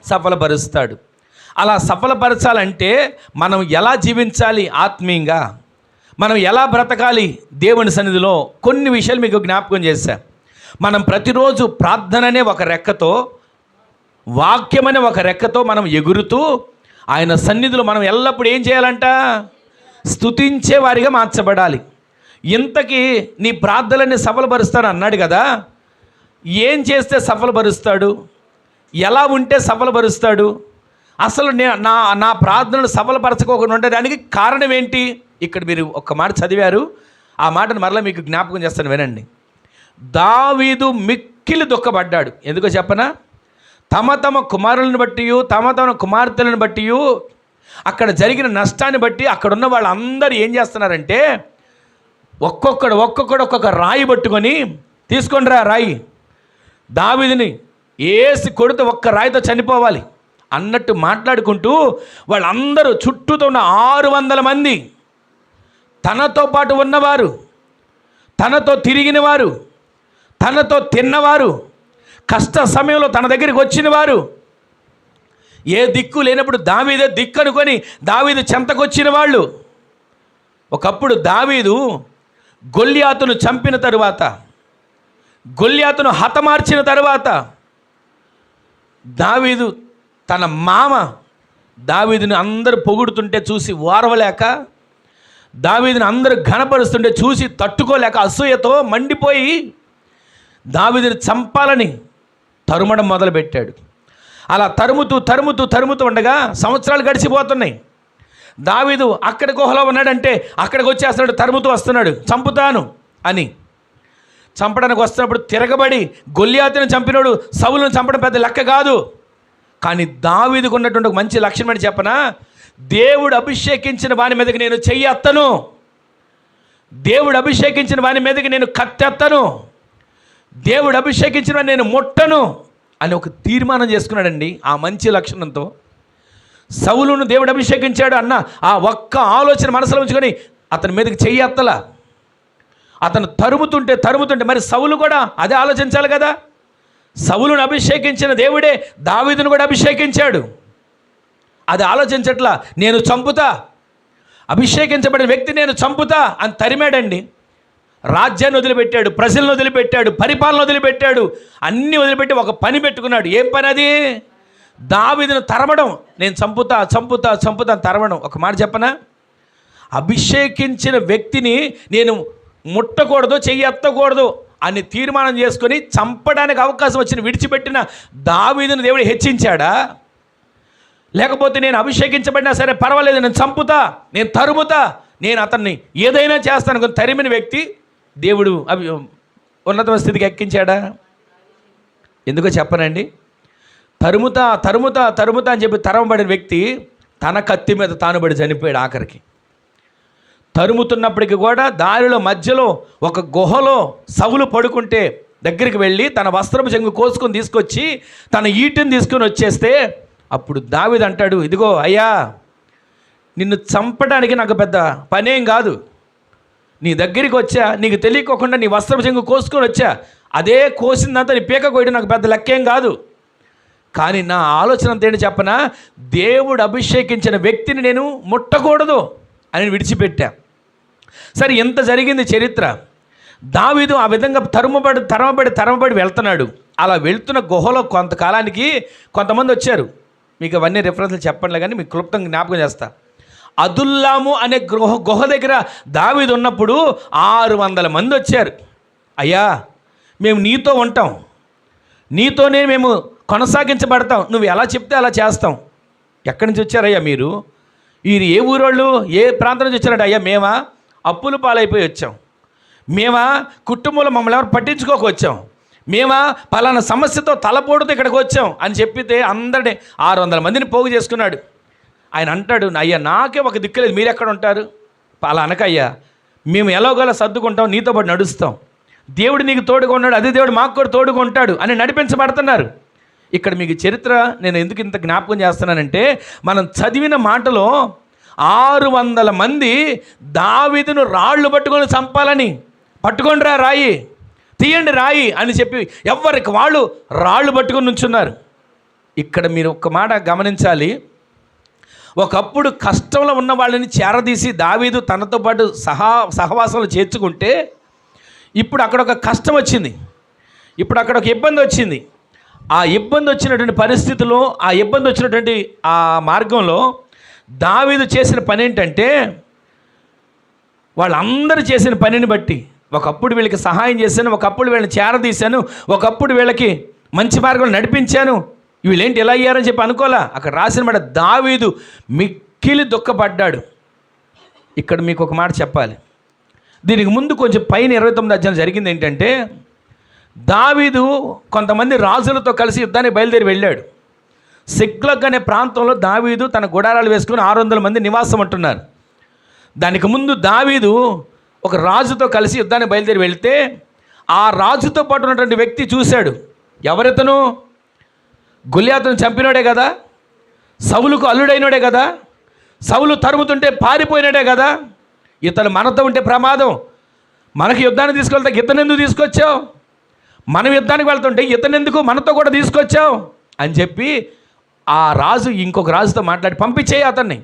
S1: సఫలపరుస్తాడు. అలా సఫలపరచాలంటే మనం ఎలా జీవించాలి ఆత్మీయంగా, మనం ఎలా బ్రతకాలి దేవుని సన్నిధిలో, కొన్ని విషయాలు మీకు జ్ఞాపకం చేశా. మనం ప్రతిరోజు ప్రార్థన అనే ఒక రెక్కతో, వాక్యం అనే ఒక రెక్కతో మనం ఎగురుతూ ఆయన సన్నిధిలో మనం ఎల్లప్పుడూ ఏం చేయాలంట? స్తుతించే వారిగా మార్చబడాలి. ఇంతకీ నీ ప్రార్థనలన్నీ సఫలపరుస్తాడు అన్నాడు కదా, ఏం చేస్తే సఫలపరుస్తాడు? ఎలా ఉంటే సఫలపరుస్తాడు? అసలు నా ప్రార్థనలు సఫలపరచుకోకుండా ఉండడానికి కారణం ఏంటి? ఇక్కడ మీరు ఒక్క మాట చదివారు, ఆ మాటను మరలా మీకు జ్ఞాపకం చేస్తాను, వినండి. దావీదు మిక్కిలి దుఃఖపడ్డాడు. ఎందుకో చెప్పనా? తమ తమ కుమారులను బట్టి, తమ తమ కుమార్తెలను బట్టి, అక్కడ జరిగిన నష్టాన్ని బట్టి అక్కడ ఉన్న వాళ్ళందరూ ఏం చేస్తున్నారంటే, ఒక్కొక్క రాయి పట్టుకొని, తీసుకొని రా రాయి, దావీదుని ఏసి కొడితే ఒక్క రాయితో చనిపోవాలి అన్నట్టు మాట్లాడుకుంటూ వాళ్ళందరూ చుట్టూతో ఉన్న 600 మంది, తనతో పాటు ఉన్నవారు, తనతో తిరిగిన వారు, తనతో తిన్నవారు, కష్ట సమయంలో తన దగ్గరికి వచ్చిన వారు, ఏ దిక్కు లేనప్పుడు దావీదే దిక్కు అనుకొని దావీదు చెంతకొచ్చిన వాళ్ళు. ఒకప్పుడు దావీదు గొల్యాతును చంపిన తరువాత, గొల్యాతును హతమార్చిన తరువాత, దావీదు తన మామ దావీదుని అందరూ పొగుడుతుంటే చూసి ఓర్వలేక, దావీదుని అందరూ ఘనపరుస్తుంటే చూసి తట్టుకోలేక అసూయతో మండిపోయి దావీదుని చంపాలని తరుమడం మొదలుపెట్టాడు. అలా తరుముతూ ఉండగా సంవత్సరాలు గడిచిపోతున్నాయి. దావీదు అక్కడ గుహలో ఉన్నాడంటే అక్కడికి వచ్చేస్తున్నాడు, తరుముతూ వస్తున్నాడు చంపుతాను అని. చంపడానికి వస్తున్నప్పుడు తిరగబడి గొల్యాతుని చంపినోడు సౌలును చంపడం పెద్ద లెక్క కాదు. కానీ దావీదుకు ఉన్నటువంటి ఒక మంచి లక్షణం అని చెప్పనా? దేవుడు అభిషేకించిన వాని మీదకి నేను చెయ్యి ఎత్తను, దేవుడు అభిషేకించిన వాని మీదకి నేను కత్తెత్తను, దేవుడు అభిషేకించిన వాడిని నేను ముట్టను అని ఒక తీర్మానం చేసుకున్నాడండి. ఆ మంచి లక్షణంతో సౌలును దేవుడు అభిషేకించాడు అన్న ఆ ఒక్క ఆలోచన మనసులో ఉంచుకొని అతని మీదకి చెయ్యి ఎత్తలా. అతను తరుముతుంటే మరి సౌలు కూడా అదే ఆలోచించాలి కదా. సౌలును అభిషేకించిన దేవుడే దావీదును కూడా అభిషేకించాడు. అది ఆలోచించట్లా, నేను చంపుతా, అభిషేకించబడిన వ్యక్తి నేను చంపుతా అని తరిమాడండి. రాజ్యాన్ని వదిలిపెట్టాడు, ప్రజలను వదిలిపెట్టాడు, పరిపాలన వదిలిపెట్టాడు, అన్నీ వదిలిపెట్టి ఒక పని పెట్టుకున్నాడు. ఏం పని అది? దావీదును తరమడం. నేను చంపుతా తరమడం. ఒక మాట చెప్పనా? అభిషేకించిన వ్యక్తిని నేను ముట్టకూడదు, చెయ్యి ఎత్తకూడదు అని తీర్మానం చేసుకొని చంపడానికి అవకాశం వచ్చిన విడిచిపెట్టిన దావీదును దేవుడు హెచ్చించాడా? లేకపోతే నేను అభిషేకించబడినా సరే పర్వాలేదు, నేను చంపుతా, నేను తరుముతా, నేను అతన్ని ఏదైనా చేస్తాను కొన్ని తరిమిన వ్యక్తి దేవుడు ఉన్నత స్థితికి ఎక్కించాడా? ఎందుకో చెప్పనండి. తరుముతా అని చెప్పి తరమబడిన వ్యక్తి తన కత్తి మీద తాను పడి చనిపోయాడు. ఆఖరికి తరుముతున్నప్పటికీ కూడా దారిలో మధ్యలో ఒక గుహలో సౌలు పడుకుంటే దగ్గరికి వెళ్ళి తన వస్త్రపు చెంగు కోసుకొని తీసుకొచ్చి తన ఈటిని తీసుకొని వచ్చేస్తే అప్పుడు దావీదు అంటాడు, ఇదిగో అయ్యా, నిన్ను చంపడానికి నాకు పెద్ద పనేం కాదు, నీ దగ్గరికి వచ్చా, నీకు తెలియకోకుండా నీ వస్త్రపు చెంగు కోసుకొని వచ్చా, అదే కోసిందంతా నీ పీక కోయడం నాకు పెద్ద లెక్కేం కాదు. కానీ నా ఆలోచన అంత ఏంటి చెప్పనా? దేవుడు అభిషేకించిన వ్యక్తిని నేను ముట్టకూడదు అని విడిచిపెట్టా. సరే, ఇంత జరిగింది చరిత్ర. దావీదు ఆ విధంగా తరమబడి వెళ్తున్నాడు. అలా వెళ్తున్న గుహలో కొంతకాలానికి కొంతమంది వచ్చారు. మీకు అవన్నీ రిఫరెన్స్లు చెప్పండి, కానీ మీకు క్లుప్తంగా జ్ఞాపకం చేస్తా. అదుల్లాము అనే గుహ దగ్గర దావీదు ఉన్నప్పుడు 600 మంది వచ్చారు. అయ్యా, మేము నీతో ఉంటాం, నీతోనే మేము కొనసాగించబడతాం, నువ్వు ఎలా చెప్తే అలా చేస్తాం. ఎక్కడి నుంచి వచ్చారయ్యా మీరు? వీరు ఏ ఊరోళ్ళు, ఏ ప్రాంతం నుంచి వచ్చారంటే, అయ్యా మేమా అప్పుల పాలైపోయి వచ్చాం, మేమా కుటుంబంలో మమ్మల్ని ఎవరు పట్టించుకోక వచ్చాం, మేమా పలానా సమస్యతో తలపోటుతో ఇక్కడికి వచ్చాం అని చెప్పితే అందరినీ 600 మందిని పోగు చేసుకున్నాడు. ఆయన అంటాడు, అయ్యా నాకే ఒక దిక్కులేదు, మీరు ఎక్కడ ఉంటారు? అలా అనకయ్యా, మేము ఎలాగోలా సర్దుకుంటాం, నీతో పాటు నడుస్తాం, దేవుడు నీకు తోడుగా ఉన్నాడు, అదే దేవుడు మాకు కూడా తోడుగా ఉంటాడు అని నడిపించబడుతున్నారు. ఇక్కడ మీకు చరిత్ర నేను ఎందుకు ఇంత జ్ఞాపకం చేస్తున్నానంటే, మనం చదివిన మాటలో 600 మంది దావీదును రాళ్ళు పట్టుకొని చంపాలని, పట్టుకొని రాయి, తీయండి రాయి అని చెప్పి ఎవరికి వాళ్ళు రాళ్ళు పట్టుకొని నుంచున్నారు. ఇక్కడ మీరు ఒక్క మాట గమనించాలి. ఒకప్పుడు కష్టంలో ఉన్న వాళ్ళని చేరదీసి దావీదు తనతో పాటు సహవాసంలో చేర్చుకుంటే, ఇప్పుడు అక్కడ ఒక కష్టం వచ్చింది, ఇప్పుడు అక్కడ ఒక ఇబ్బంది వచ్చింది. ఆ ఇబ్బంది వచ్చినటువంటి పరిస్థితుల్లో, ఆ ఇబ్బంది వచ్చినటువంటి ఆ మార్గంలో దావీదు చేసిన పని ఏంటంటే, వాళ్ళందరూ చేసిన పనిని బట్టి, ఒకప్పుడు వీళ్ళకి సహాయం చేశాను, ఒకప్పుడు వీళ్ళని చేరదీశాను, ఒకప్పుడు వీళ్ళకి మంచి మార్గంలో నడిపించాను, వీళ్ళేంటి ఎలా అయ్యారని చెప్పి అనుకోలే. అక్కడ రాసిన మాట, దావీదు మిక్కిలి దుఃఖపడ్డాడు. ఇక్కడ మీకు ఒక మాట చెప్పాలి. దీనికి ముందు కొంచెం పైన 29 అధ్యాయం జరిగింది ఏంటంటే, దావీదు కొంతమంది రాజులతో కలిసి యుద్ధానికి బయలుదేరి వెళ్ళాడు. సిక్లగ్ అనే ప్రాంతంలో దావీదు తన గుడారాలు వేసుకుని 600 మంది నివాసం ఉంటున్నారు. దానికి ముందు దావీదు ఒక రాజుతో కలిసి యుద్ధానికి బయలుదేరి వెళ్తే, ఆ రాజుతో పాటు ఉన్నటువంటి వ్యక్తి చూశాడు. ఎవరితను? గొల్యాతును చంపినోడే కదా, సౌలుకు అల్లుడైనోడే కదా, సౌలు తరుముతుంటే పారిపోయినాడే కదా, ఇతను మనతో ఉంటే ప్రమాదం, మనకి యుద్ధానికి తీసుకెళ్తే ఇతనెందుకు తీసుకొచ్చావు, మనం యుద్ధానికి వెళ్తుంటే ఇతనెందుకు మనతో కూడా తీసుకొచ్చావు అని చెప్పి ఆ రాజు ఇంకొక రాజుతో మాట్లాడి పంపించేయి అతన్ని.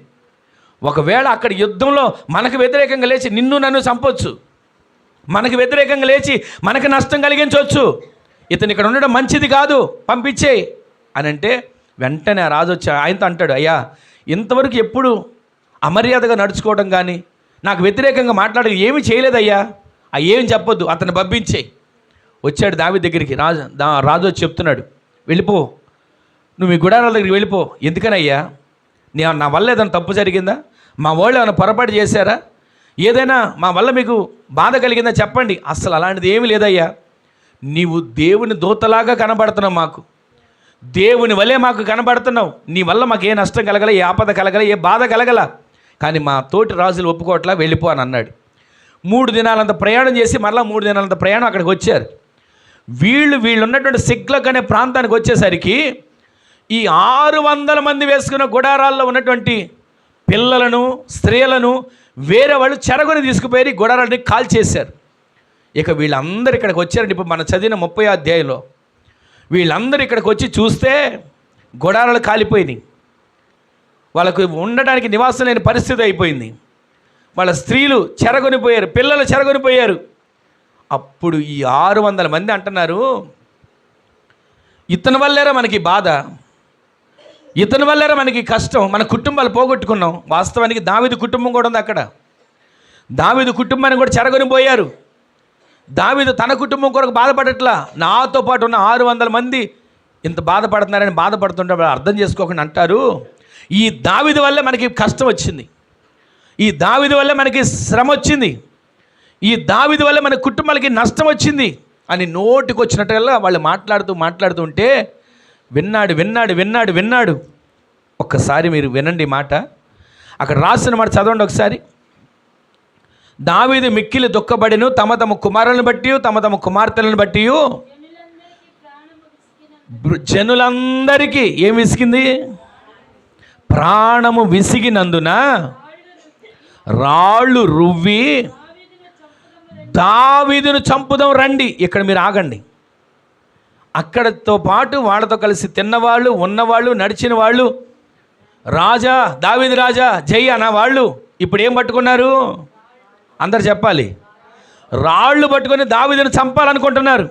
S1: ఒకవేళ అక్కడ యుద్ధంలో మనకు వ్యతిరేకంగా లేచి నిన్ను నన్ను చంపొచ్చు, మనకు వ్యతిరేకంగా లేచి మనకు నష్టం కలిగించవచ్చు, ఇతను ఇక్కడ ఉండడం మంచిది కాదు, పంపించేయి అని అంటే, వెంటనే ఆ రాజు వచ్చి ఆయనతో అంటాడు, అయ్యా ఇంతవరకు ఎప్పుడు అమర్యాదగా నడుచుకోవడం కానీ నాకు వ్యతిరేకంగా మాట్లాడి ఏమీ చేయలేదయ్యా, ఏం చెప్పొద్దు, అతను పంపించేయి. వచ్చాడు దావీదు దగ్గరికి. రాజు వచ్చి చెప్తున్నాడు, వెళ్ళిపో, నువ్వు మీ గుడారాల దగ్గరికి వెళ్ళిపో. ఎందుకనయ్యా, నా వల్ల ఏదైనా తప్పు జరిగిందా, మా వాళ్ళు ఏమైనా పొరపాటు చేశారా, ఏదైనా మా వల్ల మీకు బాధ కలిగిందా చెప్పండి. అసలు అలాంటిది ఏమీ లేదయ్యా, నీవు దేవుని దూతలాగా కనబడుతున్నావు, మాకు దేవుని వల్లే మాకు కనబడుతున్నావు, నీ వల్ల మాకు ఏ నష్టం కలగల, ఏ ఆపద కలగల, ఏ బాధ కలగల, కానీ మా తోటి రాజులు ఒప్పుకోవట్లా, వెళ్ళిపో అని అన్నాడు. 3 దినాలంత ప్రయాణం చేసి మరలా 3 దినాలంత ప్రయాణం అక్కడికి వచ్చారు. వీళ్ళు ఉన్నటువంటి సిక్లగ్ అనే ప్రాంతానికి వచ్చేసరికి ఈ 600 మంది వేసుకున్న గుడారాల్లో ఉన్నటువంటి పిల్లలను, స్త్రీలను వేరే వాళ్ళు చెరగొని తీసుకుపోయి గుడారాన్ని కాల్చేశారు. ఇక వీళ్ళందరూ ఇక్కడికి వచ్చారండి. ఇప్పుడు మనం చదివిన 30వ అధ్యాయంలో వీళ్ళందరూ ఇక్కడికి వచ్చి చూస్తే గుడారాలు కాలిపోయినాయి, వాళ్ళకు ఉండడానికి నివాసం లేని పరిస్థితి అయిపోయింది, వాళ్ళ స్త్రీలు చెరగొనిపోయారు, పిల్లలు చెరగొనిపోయారు. అప్పుడు ఈ 600 మంది అంటున్నారు, ఇతని వల్లేరా మనకి బాధ, ఇతని వల్లేరా మనకి కష్టం, మన కుటుంబాలు పోగొట్టుకున్నాం. వాస్తవానికి దావీదు కుటుంబం కూడా ఉంది అక్కడ, దావీదు కుటుంబాన్ని కూడా చెరగొనిపోయారు. దావీదు తన కుటుంబం కొరకు బాధపడట్లా, నాతో పాటు ఉన్న 600 మంది ఇంత బాధపడుతున్నారని బాధపడుతుంటే అర్థం చేసుకోకుండా అంటారు, ఈ దావీదు వల్లే మనకి కష్టం వచ్చింది, ఈ దావీదు వల్లే మనకి శ్రమ వచ్చింది, ఈ దావీదు వల్లే మన కుటుంబాలకి నష్టం వచ్చింది అని నోటికి వచ్చినట్టుగా వాళ్ళు మాట్లాడుతూ ఉంటే విన్నాడు. ఒక్కసారి మీరు వినండి మాట, అక్కడ రాసిన మాట చదవండి ఒకసారి. దావీదు మిక్కిలి దుఃఖపడెను, తమ తమ కుమారులను బట్టి తమ తమ కుమార్తెలను బట్టి జనులందరికీ ఏం విసిగింది, ప్రాణము విసిగినందున రాళ్ళు రువ్వి దావీదును చంపుదాం రండి. ఇక్కడ మీరు ఆగండి. అక్కడతో పాటు వాళ్ళతో కలిసి తిన్నవాళ్ళు, ఉన్నవాళ్ళు, నడిచిన వాళ్ళు, రాజా దావీదు రాజా జై అన్న వాళ్ళు ఇప్పుడు ఏం పట్టుకున్నారు, అందరు చెప్పాలి. రాళ్ళు పట్టుకొని దావీదును చంపాలనుకుంటున్నారు.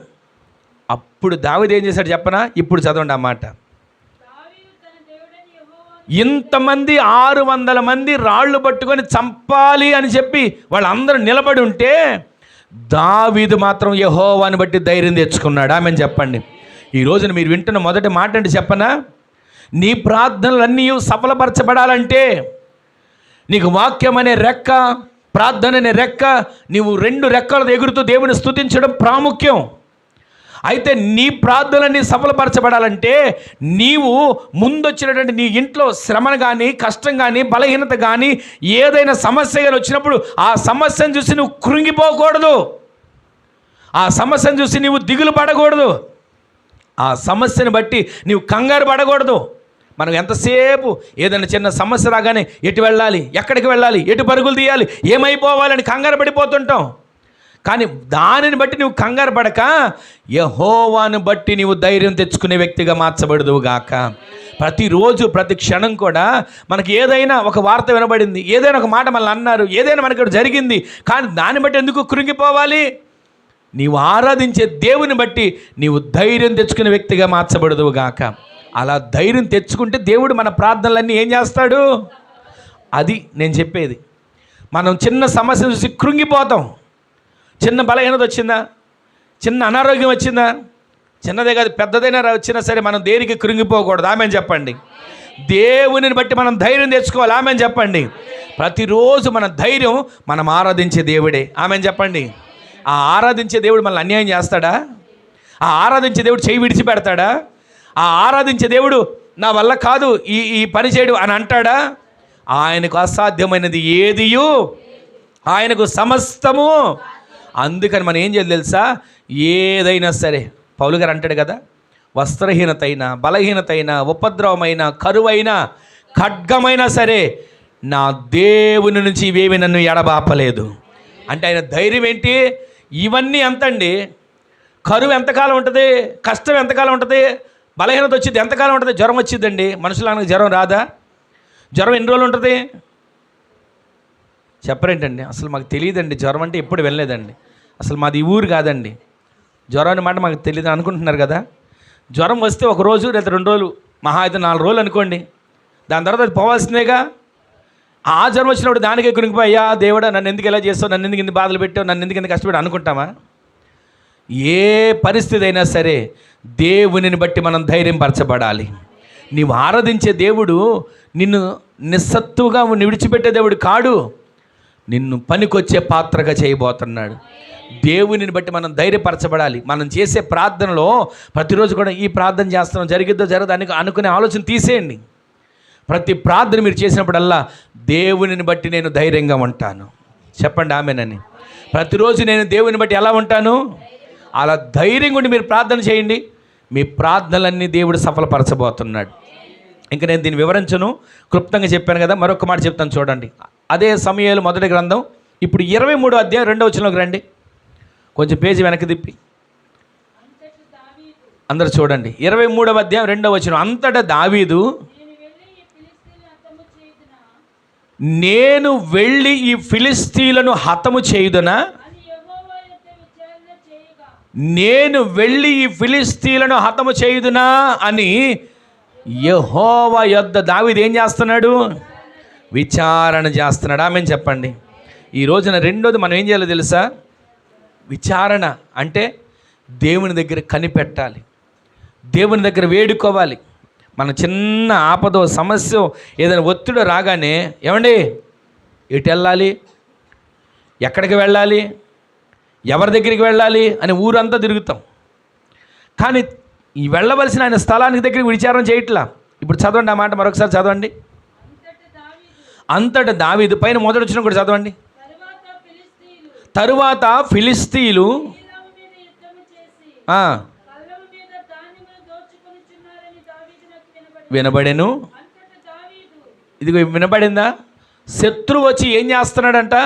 S1: అప్పుడు దావీదు ఏం చేశాడు చెప్పనా? ఇప్పుడు చదవండి ఆ మాట. ఇంతమంది 600 మంది రాళ్ళు పట్టుకొని చంపాలి అని చెప్పి వాళ్ళందరూ నిలబడి ఉంటే దావీదు మాత్రం యెహోవాని బట్టి ధైర్యం తెచ్చుకున్నాడు. ఆమెను చెప్పండి. ఈ రోజున మీరు వింటున్న మొదటి మాట అంటే చెప్పనా? నీ ప్రార్థనలన్నీ సఫలపరచబడాలంటే నీకు వాక్యం అనే రెక్క, ప్రార్థన అనే రెక్క, నీవు 2 రెక్కలతో ఎగురుతూ దేవుని స్తుతించడం ప్రాముఖ్యం. అయితే నీ ప్రార్థనలన్నీ సఫలపరచబడాలంటే నీవు ముందొచ్చినటువంటి నీ ఇంట్లో శ్రమను కానీ, కష్టం కానీ, బలహీనత కానీ, ఏదైనా సమస్య కానీ వచ్చినప్పుడు ఆ సమస్యను చూసి నువ్వు కృంగిపోకూడదు. ఆ సమస్యను చూసి నీవు దిగులు పడకూడదు. ఆ సమస్యను బట్టి నీవు కంగారు పడకూడదు. మనం ఎంతసేపు ఏదైనా చిన్న సమస్య రాగానే ఎటు వెళ్ళాలి, ఎక్కడికి వెళ్ళాలి, ఎటు పరుగులు తీయాలి, ఏమైపోవాలని కంగారు పడిపోతుంటాం. కానీ దానిని బట్టి నువ్వు కంగారు పడక యెహోవాను బట్టి నీవు ధైర్యం తెచ్చుకునే వ్యక్తిగా మార్చబడదువు గాక. ప్రతిరోజు ప్రతి క్షణం కూడా మనకి ఏదైనా ఒక వార్త వినబడింది, ఏదైనా ఒక మాట మనల్ని అన్నారు, ఏదైనా మనకి జరిగింది, కానీ దాన్ని బట్టి ఎందుకు కృంగిపోవాలి? నీవు ఆరాధించే దేవుని బట్టి నీవు ధైర్యం తెచ్చుకునే వ్యక్తిగా మార్చబడదువు గాక. అలా ధైర్యం తెచ్చుకుంటే దేవుడు మన ప్రార్థనలన్నీ ఏం చేస్తాడు? అది నేను చెప్పేది. మనం చిన్న సమస్య చూసి కృంగిపోతాం. చిన్న బలహీనత వచ్చిందా, చిన్న అనారోగ్యం వచ్చిందా, చిన్నదే కాదు పెద్దదైనా వచ్చినా సరే మనం దేనికి కృంగిపోకూడదు. ఆమెను చెప్పండి. దేవునిని బట్టి మనం ధైర్యం తెచ్చుకోవాలి. ఆమెను చెప్పండి. ప్రతిరోజు మన ధైర్యం మనం ఆరాధించే దేవుడే. ఆమెను చెప్పండి. ఆ ఆరాధించే దేవుడు మనల్ని అన్యాయం చేస్తాడా? ఆ ఆరాధించే దేవుడు చేయి విడిచిపెడతాడా? ఆ ఆరాధించే దేవుడు నా వల్ల కాదు ఈ పని చేయడు అని అంటాడా? ఆయనకు అసాధ్యమైనది ఏదియు, ఆయనకు సమస్తము. అందుకని మనం ఏం చేయాలి తెలుసా? ఏదైనా సరే పౌలు గారు అంటాడు కదా, వస్త్రహీనత అయినా, బలహీనత అయినా, ఉపద్రవమైన, కరువైనా, ఖడ్గమైనా సరే నా దేవుని నుంచి ఇవేమి నన్ను ఎడబాపలేదు. అంటే ఆయన ధైర్యం ఏంటి? ఇవన్నీ ఎంతండి? కరువు ఎంతకాలం ఉంటుంది? కష్టం ఎంతకాలం ఉంటుంది? బలహీనత వచ్చింది ఎంతకాలం ఉంటుంది? జ్వరం వచ్చిందండి. మనుషులకు జ్వరం రాదా? జ్వరం ఎన్ని రోజులు ఉంటుంది? చెప్పరేంటండి? అసలు మాకు తెలియదండి. జ్వరం అంటే ఎప్పుడు వెళ్ళలేదండి. అసలు మాది ఈ ఊరు కాదండి. జ్వరం అనే మాట మాకు తెలియదు అనుకుంటున్నారు కదా. జ్వరం వస్తే 1 రోజు లేదా 2 రోజులు, మహా అయితే 4 రోజులు అనుకోండి. దాని తర్వాత అది పోవాల్సిందేగా. ఆ జ్వరం వచ్చినప్పుడు దానికే కునిగిపోయి అయ్యా దేవుడా నన్ను ఎందుకు ఇలా చేస్తావు, నన్ను ఎందుకు ఇన్ని బాధలు పెట్టావు, నన్ను ఎందుకు ఇంత కష్టపడి అనుకుంటామా? ఏ పరిస్థితి అయినా సరే దేవునిని బట్టి మనం ధైర్యం పరచబడాలి. నీవు ఆరాధించే దేవుడు నిన్ను నిస్సత్తుగా విడిచిపెట్టే దేవుడు కాడు. నిన్ను పనికొచ్చే పాత్రగా చేయబోతున్నాడు. దేవునిని బట్టి మనం ధైర్యపరచబడాలి. మనం చేసే ప్రార్థనలో ప్రతిరోజు కూడా ఈ ప్రార్థన చేస్తాం, జరిగిద్దో జరగదు అని అనుకునే ఆలోచన తీసేయండి. ప్రతి ప్రార్థన మీరు చేసినప్పుడల్లా దేవునిని బట్టి నేను ధైర్యంగా ఉంటాను. చెప్పండి ఆమేనని. ప్రతిరోజు నేను దేవుని బట్టి ఎలా ఉంటాను? అలా ధైర్యంగా ఉండి మీరు ప్రార్థన చేయండి. మీ ప్రార్థనలన్నీ దేవుడు సఫలపరచబోతున్నాడు. ఇంకా నేను దీన్ని వివరించను, క్లుప్తంగా చెప్పాను కదా. మరొక మాట చెప్తాను చూడండి. అదే సమూయేలు మొదటి గ్రంథం ఇప్పుడు 23వ అధ్యాయం 2వ వచనంలోకి రండి. కొంచెం పేజీ వెనక్కి తిప్పి అందరు చూడండి. 23వ అధ్యాయం 2వ వచనం. అంతటా దావీదు, నేను వెళ్ళి ఈ ఫిలిస్తీయులను హతము చేయుదునా? నేను వెళ్ళి ఈ ఫిలిస్తీయులను హతము చేయుదునా అని యెహోవా యొద్ద దావీదు ఏం చేస్తున్నాడు? విచారణ చేస్తున్నాడు. ఆమెను చెప్పండి. ఈ రోజున రెండోది మనం ఏం చేయాలో తెలుసా? విచారణ అంటే దేవుని దగ్గర కనిపెట్టాలి, దేవుని దగ్గర వేడుకోవాలి. మన చిన్న ఆపదో, సమస్య, ఏదైనా ఒత్తిడి రాగానే ఏమండి ఎటు వెళ్ళాలి, ఎక్కడికి వెళ్ళాలి, ఎవరి దగ్గరికి వెళ్ళాలి అని ఊరంతా తిరుగుతాం. కానీ ఈ వెళ్ళవలసిన ఆయన స్థలానికి దగ్గరికి విచారణ చేయట్లా. ఇప్పుడు చదవండి ఆ మాట మరొకసారి చదవండి. అంతటా దావీదు పైన మొదటి వచ్చిన కూడా చదవండి. తరువాత ఫిలిస్తీయులు వినబడెను. ఇదిగో వినబడిందా? శత్రువు వచ్చి ఏం చేస్తున్నాడంట?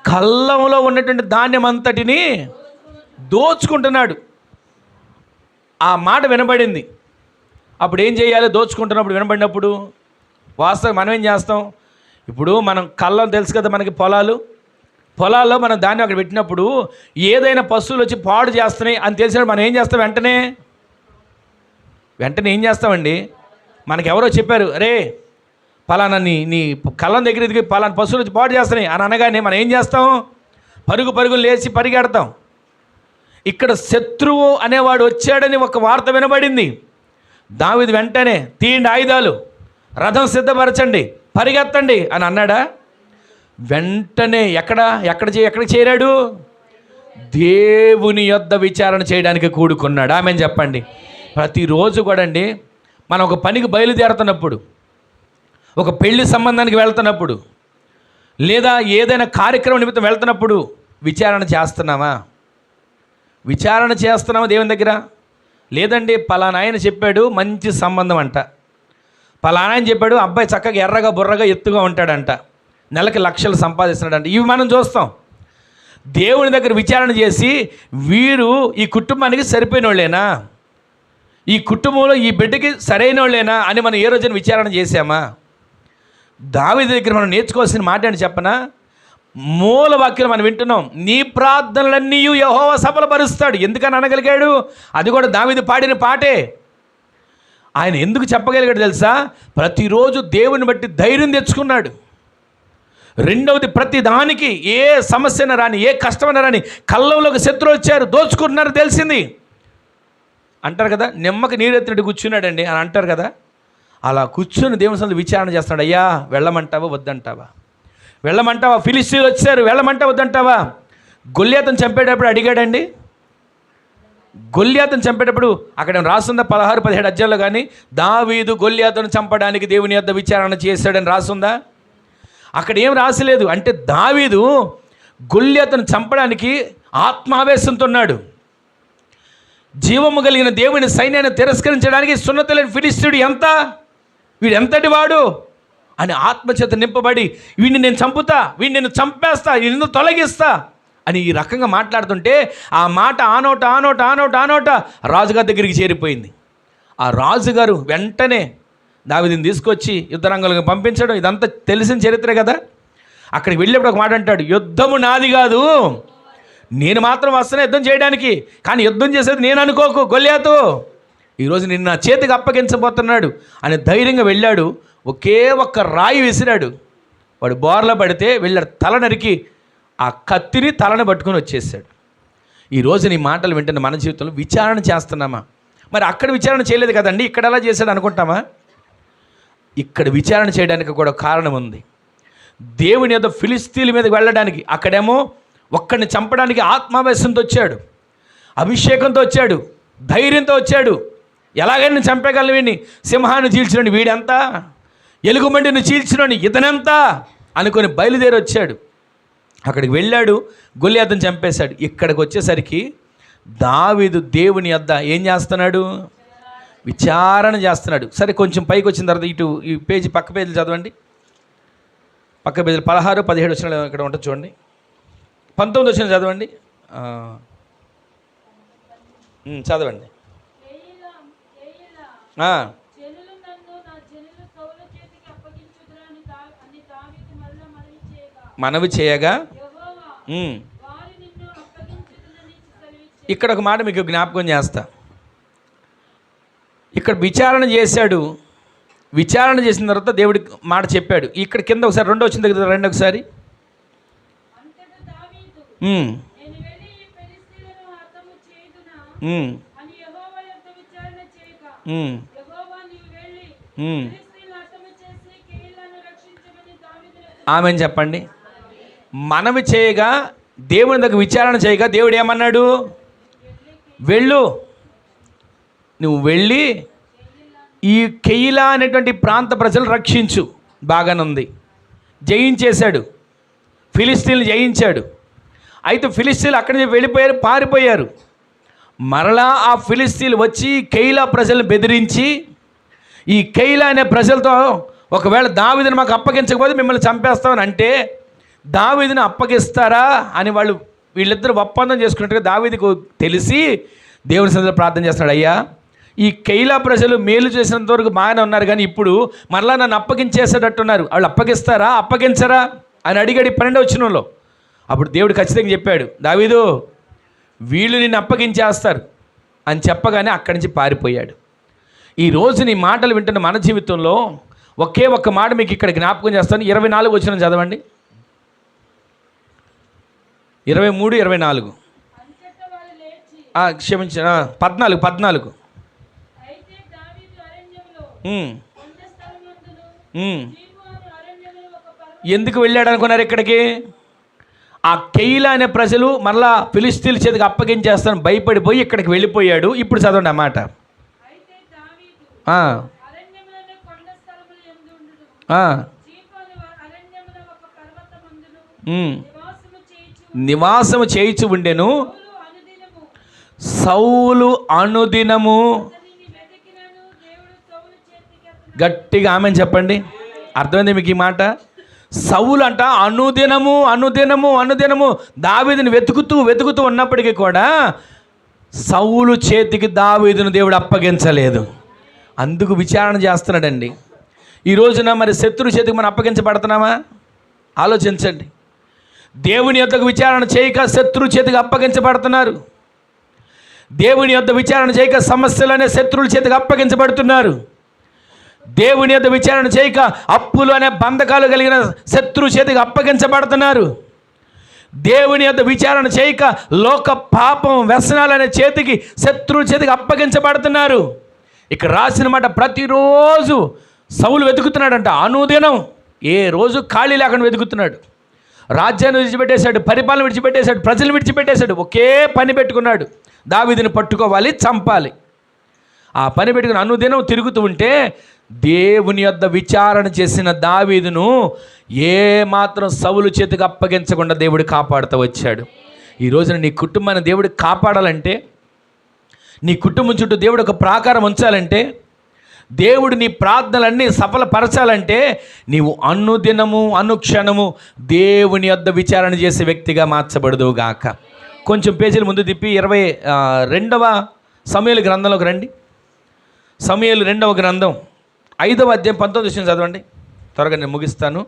S1: కళ్ళంలో ఉన్నటువంటి ధాన్యం అంతటిని దోచుకుంటున్నాడు. ఆ మాట వినబడింది. అప్పుడు ఏం చేయాలి? దోచుకుంటున్నప్పుడు వినబడినప్పుడు వాస్తవం మనం ఏం చేస్తాం? ఇప్పుడు మనం కళ్ళం తెలుసు కదా, మనకి పొలాలు పొలాల్లో మనం ధాన్యం అక్కడ పెట్టినప్పుడు ఏదైనా పశువులు వచ్చి పాడు చేస్తున్నాయి అని తెలిసినప్పుడు మనం ఏం చేస్తాం? వెంటనే ఏం చేస్తామండి? మనకు ఎవరో చెప్పారు, అరే పలానా నీ కళ్ళం దగ్గర ఎదిగి పలానా పశువులు వచ్చి పాడు చేస్తున్నాయి అని అనగానే మనం ఏం చేస్తాం? పరుగులు లేచి పరిగెడతాం. ఇక్కడ శత్రువు అనేవాడు వచ్చాడని ఒక వార్త వినబడింది. దావీదు వెంటనే తీయండి ఆయుధాలు, రథం సిద్ధపరచండి, పరిగెత్తండి అని అన్నాడా? వెంటనే ఎక్కడికి చేరాడు? దేవుని యొద్ద విచారణ చేయడానికి కూడుకున్నాడు. ఆమెను చెప్పండి. ప్రతిరోజు కూడా అండి, మనం ఒక పనికి బయలుదేరుతున్నప్పుడు, ఒక పెళ్లి సంబంధానికి వెళ్తున్నప్పుడు, లేదా ఏదైనా కార్యక్రమం నిమిత్తం వెళ్తున్నప్పుడు విచారణ చేస్తున్నామా దేవుని దగ్గర? లేదండి, పలానా ఆయన చెప్పాడు మంచి సంబంధం అంట, పలానా ఆయన చెప్పాడు అబ్బాయి చక్కగా ఎర్రగా బుర్రగా ఎత్తుగా ఉంటాడంట, నెలకి లక్షలు సంపాదిస్తున్నాడంట. ఇవి మనం చూస్తాం. దేవుని దగ్గర విచారణ చేసి వీరు ఈ కుటుంబానికి సరిపోయిన వాళ్ళేనా, ఈ కుటుంబంలో ఈ బిడ్డకి సరైన వాళ్ళేనా అని మనం ఏ రోజున విచారణ చేశామా? దావీదు దగ్గర మనం నేర్చుకోవాల్సిన మాట అని చెప్పనా? మూల వాక్యం మనం వింటున్నాం, నీ ప్రార్థనలన్నీ యెహోవా సఫలపరుస్తాడు. ఎందుకని అనగలిగాడు? అది కూడా దావీదు పాడిన పాటే. ఆయన ఎందుకు చెప్పగలిగాడు తెలుసా? ప్రతిరోజు దేవుని బట్టి ధైర్యం తెచ్చుకున్నాడు. రెండవది, ప్రతి దానికి ఏ సమస్యన రాని, ఏ కష్టమైన రాని, కళ్ళంలోకి శత్రువులు వచ్చారు, దోచుకుంటున్నారు తెలిసింది. అంటారు కదా, నిమ్మకి నీరెత్తినట్టు కూర్చున్నాడండి అని అంటారు కదా. అలా కూర్చొని దేవుని సన్నిధిలో విచారణ చేస్తున్నాడు. అయ్యా వెళ్ళమంటావా వద్దంటావా? వెళ్ళమంటావా? ఫిలిష్తీయులు వచ్చారు, వెళ్ళమంటావా వద్దంటావా? గొల్యాతును చంపేటప్పుడు అడిగాడండి. గొల్యాతును చంపేటప్పుడు అక్కడ రాసుందా 16-17 అధ్యాయంలో? కానీ దావీదు గొల్యాతును చంపడానికి దేవుని యొద్ద విచారణ చేశాడని రాసుందా? అక్కడ ఏం రాసలేదు. అంటే దావీదు గొల్యాతును చంపడానికి ఆత్మావేశంతో ఉన్నాడు. జీవము కలిగిన దేవుని సైన్యాన్ని తిరస్కరించడానికి సున్నతులైన ఫిలిష్తీయుడు వీడు ఎంతటి వాడు అని ఆత్మచేత నింపబడి, వీడిని నేను చంపుతా, వీడిని నేను చంపేస్తా, నిన్ను తొలగిస్తా అని ఈ రకంగా మాట్లాడుతుంటే ఆ మాట ఆనోట రాజుగారి దగ్గరికి చేరిపోయింది. ఆ రాజుగారు వెంటనే దావీదుని తీసుకొచ్చి యుద్ధరంగంలోకి పంపించడం, ఇదంతా తెలిసిన చరిత్ర కదా. అక్కడికి వెళ్ళేప్పుడు ఒక మాట అంటాడు, యుద్ధము నాది కాదు, నేను మాత్రం వస్తాను యుద్ధం చేయడానికి, కానీ యుద్ధం చేసేది నేను అనుకోకు గొల్యాతు, ఈరోజు నిన్ను నా చేతికి అప్పగించబోతున్నాడు అని ధైర్యంగా వెళ్ళాడు. ఒకే ఒక్క రాయి విసిరాడు, వాడు బోర్ల పడితే వెళ్ళాడు, తల నరికి ఆ కత్తిని తలని పట్టుకొని వచ్చేసాడు. ఈరోజు నీ మాటలు వింటున్న మన జీవితంలో విచారణ చేస్తున్నామా? మరి అక్కడ విచారణ చేయలేదు కదండి, ఇక్కడ ఎలా చేశాడు అనుకుంటామా? ఇక్కడ విచారణ చేయడానికి కూడా కారణం ఉంది. దేవుని యొక్క ఫిలిష్తీయుల మీదకి వెళ్ళడానికి, అక్కడేమో ఒక్కడిని చంపడానికి ఆత్మావేశంతో వచ్చాడు, అభిషేకంతో వచ్చాడు, ధైర్యంతో వచ్చాడు. ఎలాగైనా చంపేయగలను వీడిని, సింహాన్ని చీల్చినోని వీడెంత, ఎలుగుబంటిని చీల్చినోని ఇతనెంత అనుకొని బయలుదేరి వచ్చాడు. అక్కడికి వెళ్ళాడు, గొల్యాతును చంపేశాడు. ఇక్కడికి వచ్చేసరికి దావీదు దేవుని యొద్ద ఏం చేస్తున్నాడు? విచారణ చేస్తున్నాడు. సరే, కొంచెం పైకి వచ్చిన తర్వాత ఈ పేజీ పక్క పేజీలు చదవండి. పక్క పేజీలు 16-17 వచ్చిన ఇక్కడ ఉంటుంది చూడండి. 19 వచ్చిన చదవండి. చదవండి. మనవి చేయగా ఇక్కడ ఒక మాట మీకు జ్ఞాపకం చేస్తా. ఇక్కడ విచారణ చేశాడు. విచారణ చేసిన తర్వాత దేవుడి మాట చెప్పాడు. ఇక్కడ కింద ఒకసారి 2 వచ్చిన దగ్గర రండి ఒకసారి. ఆమెను చెప్పండి. మనవి చేయగా, దేవుని దగ్గర విచారణ చేయగా దేవుడు ఏమన్నాడు? వెళ్ళు, నువ్వు వెళ్ళి ఈ కెయిలా అనేటువంటి ప్రాంత ప్రజలు రక్షించు. బాగానుంది, జయించేశాడు, ఫిలిష్తీయులను జయించాడు. అయితే ఫిలిష్తీయులు అక్కడి నుంచి వెళ్ళిపోయారు, పారిపోయారు. మరలా ఆ ఫిలిష్తీయులు వచ్చి కెయిలా ప్రజలను బెదిరించి, ఈ కెయిలా అనే ప్రజలతో ఒకవేళ దావీదుని మాకు అప్పగించకపోతే మిమ్మల్ని చంపేస్తామని అంటే, దావీదుని అప్పగిస్తారా అని వీళ్ళిద్దరు ఒప్పందం చేసుకున్నట్టుగా దావీదుకు తెలిసి దేవుని సన్నిధిలో ప్రార్థన చేస్తున్నాడు. అయ్యా, ఈ కెయిలా ప్రజలు మేలు చేసినంత వరకు బాగానే ఉన్నారు, కానీ ఇప్పుడు మరలా నన్ను అప్పగించేసేటట్టున్నారు, వాళ్ళు అప్పగిస్తారా అప్పగించరా అని అడిగాడు 12వ వచనంలో. అప్పుడు దేవుడు ఖచ్చితంగా చెప్పాడు, దావీదు వీళ్ళు నిన్ను అప్పగించేస్తారు అని చెప్పగానే అక్కడి నుంచి పారిపోయాడు. ఈరోజు నీ మాటలు వింటున్న మన జీవితంలో ఒకే ఒక్క మాట మీకు ఇక్కడ జ్ఞాపకం చేస్తాను. 24 వచనం చదవండి. 23, 24 క్షమించిన 14. ఎందుకు వెళ్ళాడు అనుకున్నారు ఇక్కడికి? ఆ కెయిలా అనే ప్రజలు మళ్ళా ఫిలిష్తీయుల చేతికి అప్పగించేస్తాను భయపడిపోయి ఇక్కడికి వెళ్ళిపోయాడు. ఇప్పుడు చదవండి ఆ మాట. నివాసము చేయిచు ఉండెను సౌలు అనుదినము. గట్టిగా ఆమెను చెప్పండి. అర్థమైంది మీకు ఈ మాట? సౌలు అంట అనుదినము దావీదుని వెతుకుతూ ఉన్నప్పటికీ కూడా సౌలు చేతికి దావీదును దేవుడు అప్పగించలేదు. అందుకు విచారణ చేస్తున్నాడండి. ఈ రోజున మరి శత్రు చేతికి మనం అప్పగించబడుతున్నామా? ఆలోచించండి. దేవుని యొద్దకు విచారణ చేయక శత్రు చేతికి అప్పగించబడుతున్నారు. దేవుని యొద్ద విచారణ చేయక సమస్యలు అనే శత్రువుల చేతికి అప్పగించబడుతున్నారు. దేవుని యొద్ద విచారణ చేయక అప్పులు అనే బంధకాలు కలిగిన శత్రు చేతికి అప్పగించబడుతున్నారు. దేవుని యొద్ద విచారణ చేయక లోక పాపం వ్యసనాలు అనే చేతికి శత్రువు చేతికి అప్పగించబడుతున్నారు. ఇక్కడ రాసిన మాట, ప్రతిరోజు సౌలు వెతుకుతున్నాడంట. అనుదినం, ఏ రోజు ఖాళీ లేకుండా వెతుకుతున్నాడు. రాజ్యాన్ని విడిచిపెట్టేశాడు, పరిపాలన విడిచిపెట్టేశాడు, ప్రజలు విడిచిపెట్టేశాడు. ఒకే పని పెట్టుకున్నాడు, దావీదుని పట్టుకోవాలి, చంపాలి. ఆ పని పెట్టుకుని అనుదినం తిరుగుతూ ఉంటే దేవుని యొద్ద విచారణ చేసిన దావీదును ఏమాత్రం సౌలు చేతికి అప్పగించకుండా దేవుడు కాపాడుతూ వచ్చాడు. ఈ రోజున నీ కుటుంబాన్ని దేవుడు కాపాడాలంటే, నీ కుటుంబం చుట్టూ దేవుడు ఒక ప్రాకారం ఉంచాలంటే, దేవుడు నీ ప్రార్థనలన్నీ సఫలపరచాలంటే నీవు అనుదినము అనుక్షణము దేవుని యొద్ద విచారణ చేసే వ్యక్తిగా మార్చబడదువు గాక. కొంచెం పేజీల ముందు తిప్పి 22వ సమూయేలు గ్రంథంలోకి రండి. సమూయేలు 2వ గ్రంథం 5వ అధ్యాయం 19 చదవండి. త్వరగా నేను ముగిస్తాను.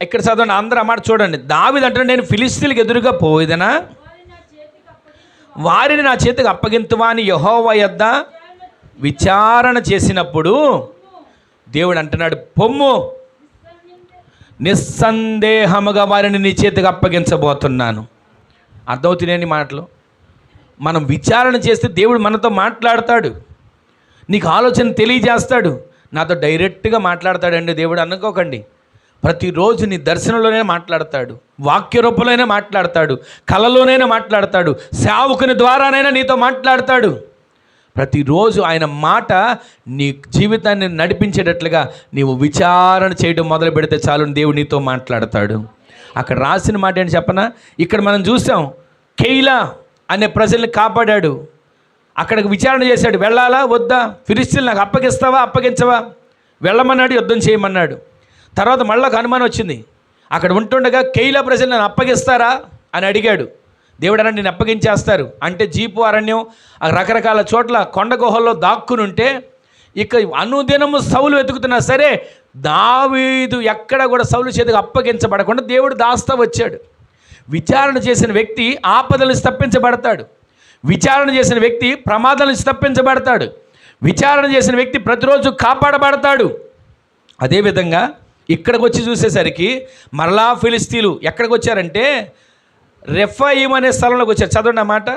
S1: ఇక్కడ చదవండి, అందరూ మాట చూడండి. దావీదు అంటే, నేను ఫిలిష్తీయులకు ఎదురుగా పోయేదనా, వారిని నా చేతికి అప్పగింతువా అని యెహోవా యొద్ద విచారణ చేసినప్పుడు దేవుడు అంటున్నాడు, పొమ్ము, నిస్సందేహముగా వారిని నీ చేతికి అప్పగించబోతున్నాను. అర్థమవుతున్నాయి మాటలు? మనం విచారణ చేస్తే దేవుడు మనతో మాట్లాడతాడు, నీకు ఆలోచన తెలియజేస్తాడు. నాతో డైరెక్ట్గా మాట్లాడతాడండి దేవుడు అనుకోకండి. ప్రతిరోజు నీ దర్శనంలోనే మాట్లాడతాడు, వాక్య రూపంలోనే మాట్లాడతాడు, కళలోనైనా మాట్లాడతాడు, సేవకుని ద్వారానైనా నీతో మాట్లాడతాడు. ప్రతిరోజు ఆయన మాట నీ జీవితాన్ని నడిపించేటట్లుగా నీవు విచారణ చేయడం మొదలు పెడితే చాలు, దేవుడు నీతో మాట్లాడతాడు. అక్కడ రాసిన మాట ఏంటి చెప్పనా? ఇక్కడ మనం చూసాం, కెయిలా అనే ప్రజల్ని కాపాడాడు. అక్కడికి విచారణ చేశాడు, వెళ్ళాలా వద్దా, ఫిలిష్తీయులు నాకు అప్పగిస్తావా అప్పగించవా, వెళ్ళమన్నాడు, యుద్ధం చేయమన్నాడు. తర్వాత మళ్ళీ ఒక అనుమానం వచ్చింది. అక్కడ ఉంటుండగా కెయిలా ప్రజలు నన్ను అప్పగిస్తారా అని అడిగాడు. దేవుడు అన్నాడు, నేను అప్పగించేస్తారు. అంటే జీపు అరణ్యం, రకరకాల చోట్ల కొండ గుహల్లో దాక్కుని ఉంటే ఇక అనుదినము సౌలు వెతుకుతున్నా సరే దావీదు ఎక్కడ కూడా సౌలు చేతికి అప్పగించబడకుండా దేవుడు దాస్తా వచ్చాడు. విచారణ చేసిన వ్యక్తి ఆపదల నుంచి తప్పించబడతాడు. విచారణ చేసిన వ్యక్తి ప్రమాదాల నుంచి తప్పించబడతాడు. విచారణ చేసిన వ్యక్తి ప్రతిరోజు కాపాడబడతాడు. అదేవిధంగా ఇక్కడికి వచ్చి చూసేసరికి మరలా ఫిలిష్తీయులు ఎక్కడికి వచ్చారంటే రెఫాయిం అనే స్థలంలోకి వచ్చారు. చదవండి ఆ మాట.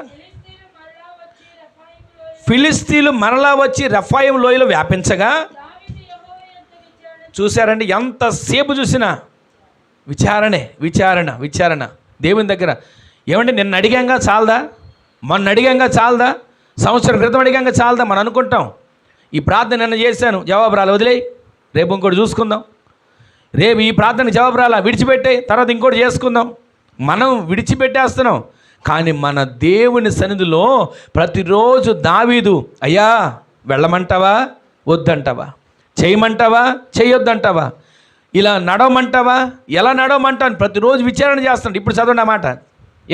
S1: ఫిలిష్తీయులు మరలా వచ్చి రెఫాయిం లోయలో వ్యాపించగా, చూశారండి, ఎంతసేపు చూసినా విచారణ దేవుని దగ్గర. ఏమంటే నిన్న అడిగాంగా చాలదా, మొన్న అడిగాంగా చాలదా, సంవత్సరం క్రితం అడిగాంగా చాలదా మనం అనుకుంటాం. ఈ ప్రార్థన నిన్న చేశాను, జవాబు రాలే, వదిలేయి, రేపు ఇంకోటి చూసుకుందాం. రేపు ఈ ప్రార్థనకు జవాబు రాలా, విడిచిపెట్టే, తర్వాత ఇంకోటి చేసుకుందాం. మనం విడిచిపెట్టేస్తున్నాం. కానీ మన దేవుని సన్నిధిలో ప్రతిరోజు దావీదు, అయ్యా వెళ్ళమంటావా వద్దంటావా, చేయమంటావా చేయొద్దంటావా, ఇలా నడవమంటావా ఎలా నడవమంటాను, ప్రతిరోజు విచారణ చేస్తాడు. ఇప్పుడు చదవండి ఆ మాట,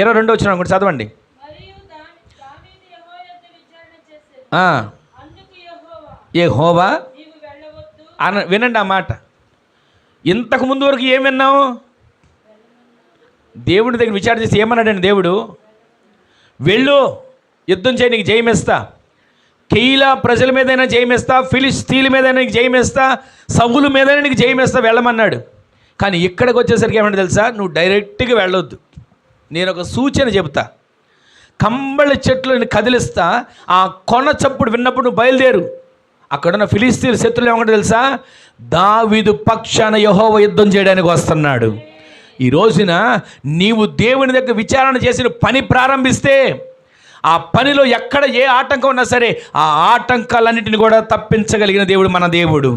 S1: 22 వచ్చిన కూడా చదవండి. యెహోవా వినండి ఆ మాట. ఇంతకు ముందు వరకు ఏం విన్నావు? దేవుడి దగ్గర విచారణ చేసి ఏమన్నాడండి దేవుడు? వెళ్ళు, యుద్ధం చేయి, నీకు జయమిస్తా, కెయిలా ప్రజల మీదైనా జయమిస్తా, ఫిలిస్తీన్ల మీదైనా నీకు జయమిస్తా, సౌలు మీదైనా నీకు జయమిస్తా, వెళ్ళమన్నాడు. కానీ ఇక్కడికి వచ్చేసరికి ఏమన్నా తెలుసా? నువ్వు డైరెక్ట్గా వెళ్ళొద్దు, నేను ఒక సూచన చెబుతా. కంబళ చెట్లను కదిలిస్తా, ఆ కొన చప్పుడు విన్నప్పుడు నువ్వు బయలుదేరు. అక్కడున్న ఫిలిస్తీన్ శత్రులు ఏమంటారు తెలుసా? దావీదు పక్షాన యెహోవా యుద్ధం చేయడానికి వస్తున్నాడు. ఈ రోజున నీవు దేవుని దగ్గర విచారణ చేసిన పని ప్రారంభిస్తే, ఆ పనిలో ఎక్కడ ఏ ఆటంకం ఉన్నా సరే ఆ ఆటంకాలన్నింటిని కూడా తప్పించగలిగిన దేవుడు మన దేవుడు.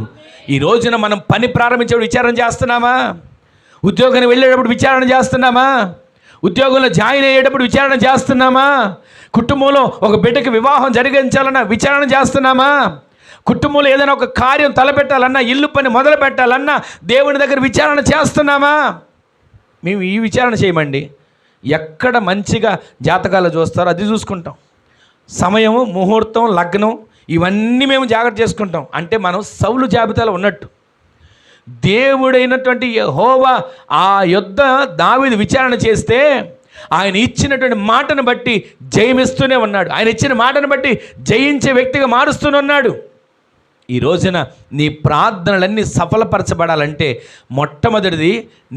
S1: ఈ రోజున మనం పని ప్రారంభించేప్పుడు విచారణ చేస్తున్నామా? ఉద్యోగానికి వెళ్ళేటప్పుడు విచారణ చేస్తున్నామా? ఉద్యోగంలో జాయిన్ అయ్యేటప్పుడు విచారణ చేస్తున్నామా? కుటుంబంలో ఒక బిడ్డకి వివాహం జరిగించాలన్నా విచారణ చేస్తున్నామా? కుటుంబంలో ఏదైనా ఒక కార్యం తలపెట్టాలన్నా, ఇల్లు పని మొదలు పెట్టాలన్నా దేవుని దగ్గర విచారణ చేస్తున్నామా? మేము ఈ విచారణ చేయమండి. ఎక్కడ మంచిగా జాతకాలు చూస్తారో అది చూసుకుంటాం. సమయము, ముహూర్తం, లగ్నం ఇవన్నీ మేము జాగ్రత్త చేసుకుంటాం. అంటే మనం సౌలు జాబితాలో ఉన్నట్టు. దేవుడైనటువంటి యెహోవా ఆ యుద్ధ దావీదు విచారణ చేస్తే ఆయన ఇచ్చినటువంటి మాటను బట్టి జయమిస్తూనే ఉన్నాడు. ఆయన ఇచ్చిన మాటను బట్టి జయించే వ్యక్తిగా మారుస్తూనే ఉన్నాడు. ఈ రోజున నీ ప్రార్థనలన్నీ సఫలపరచబడాలంటే మొట్టమొదటిది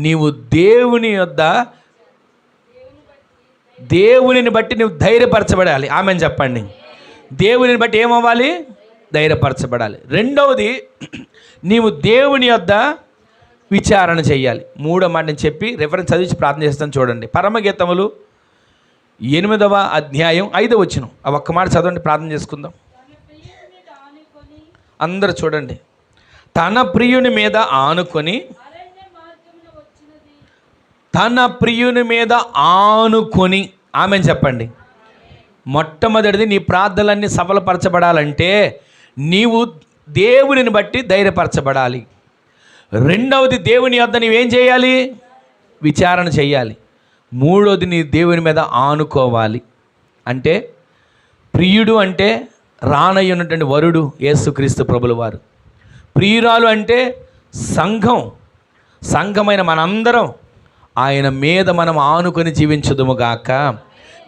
S1: నీవు దేవునిని బట్టి నువ్వు ధైర్యపరచబడాలి. ఆమెను చెప్పండి. దేవునిని బట్టి ఏమవ్వాలి? ధైర్యపరచబడాలి. రెండవది, నీవు దేవుని యొద్ద విచారణ చేయాలి. మూడో మాట నేను చెప్పి రెఫరెన్స్ చదివించి ప్రార్థన చేస్తాను. చూడండి, పరమగీతములు 8వ అధ్యాయం 5వ వచనం. ఆ ఒక్క మాట చదవండి, ప్రార్థన చేసుకుందాం. అందరూ చూడండి. తన ప్రియుని మీద ఆనుకొని, తన ప్రియుని మీద ఆనుకొని, ఆమెను చెప్పండి. మొట్టమొదటిది, నీ ప్రార్థనలన్నీ సఫలపరచబడాలంటే నీవు దేవునిని బట్టి ధైర్యపరచబడాలి. రెండవది, దేవుని యొద్ద నీవేం చేయాలి? విచారణ చేయాలి. మూడవది, నీ దేవుని మీద ఆనుకోవాలి. అంటే ప్రియుడు అంటే రానయ్యున్నటువంటి వరుడు యేసుక్రీస్తు ప్రభుల వారు. ప్రియురాలు అంటే సంఘమైన మనందరం ఆయన మీద మనం ఆనుకొని జీవించుదుముగాక.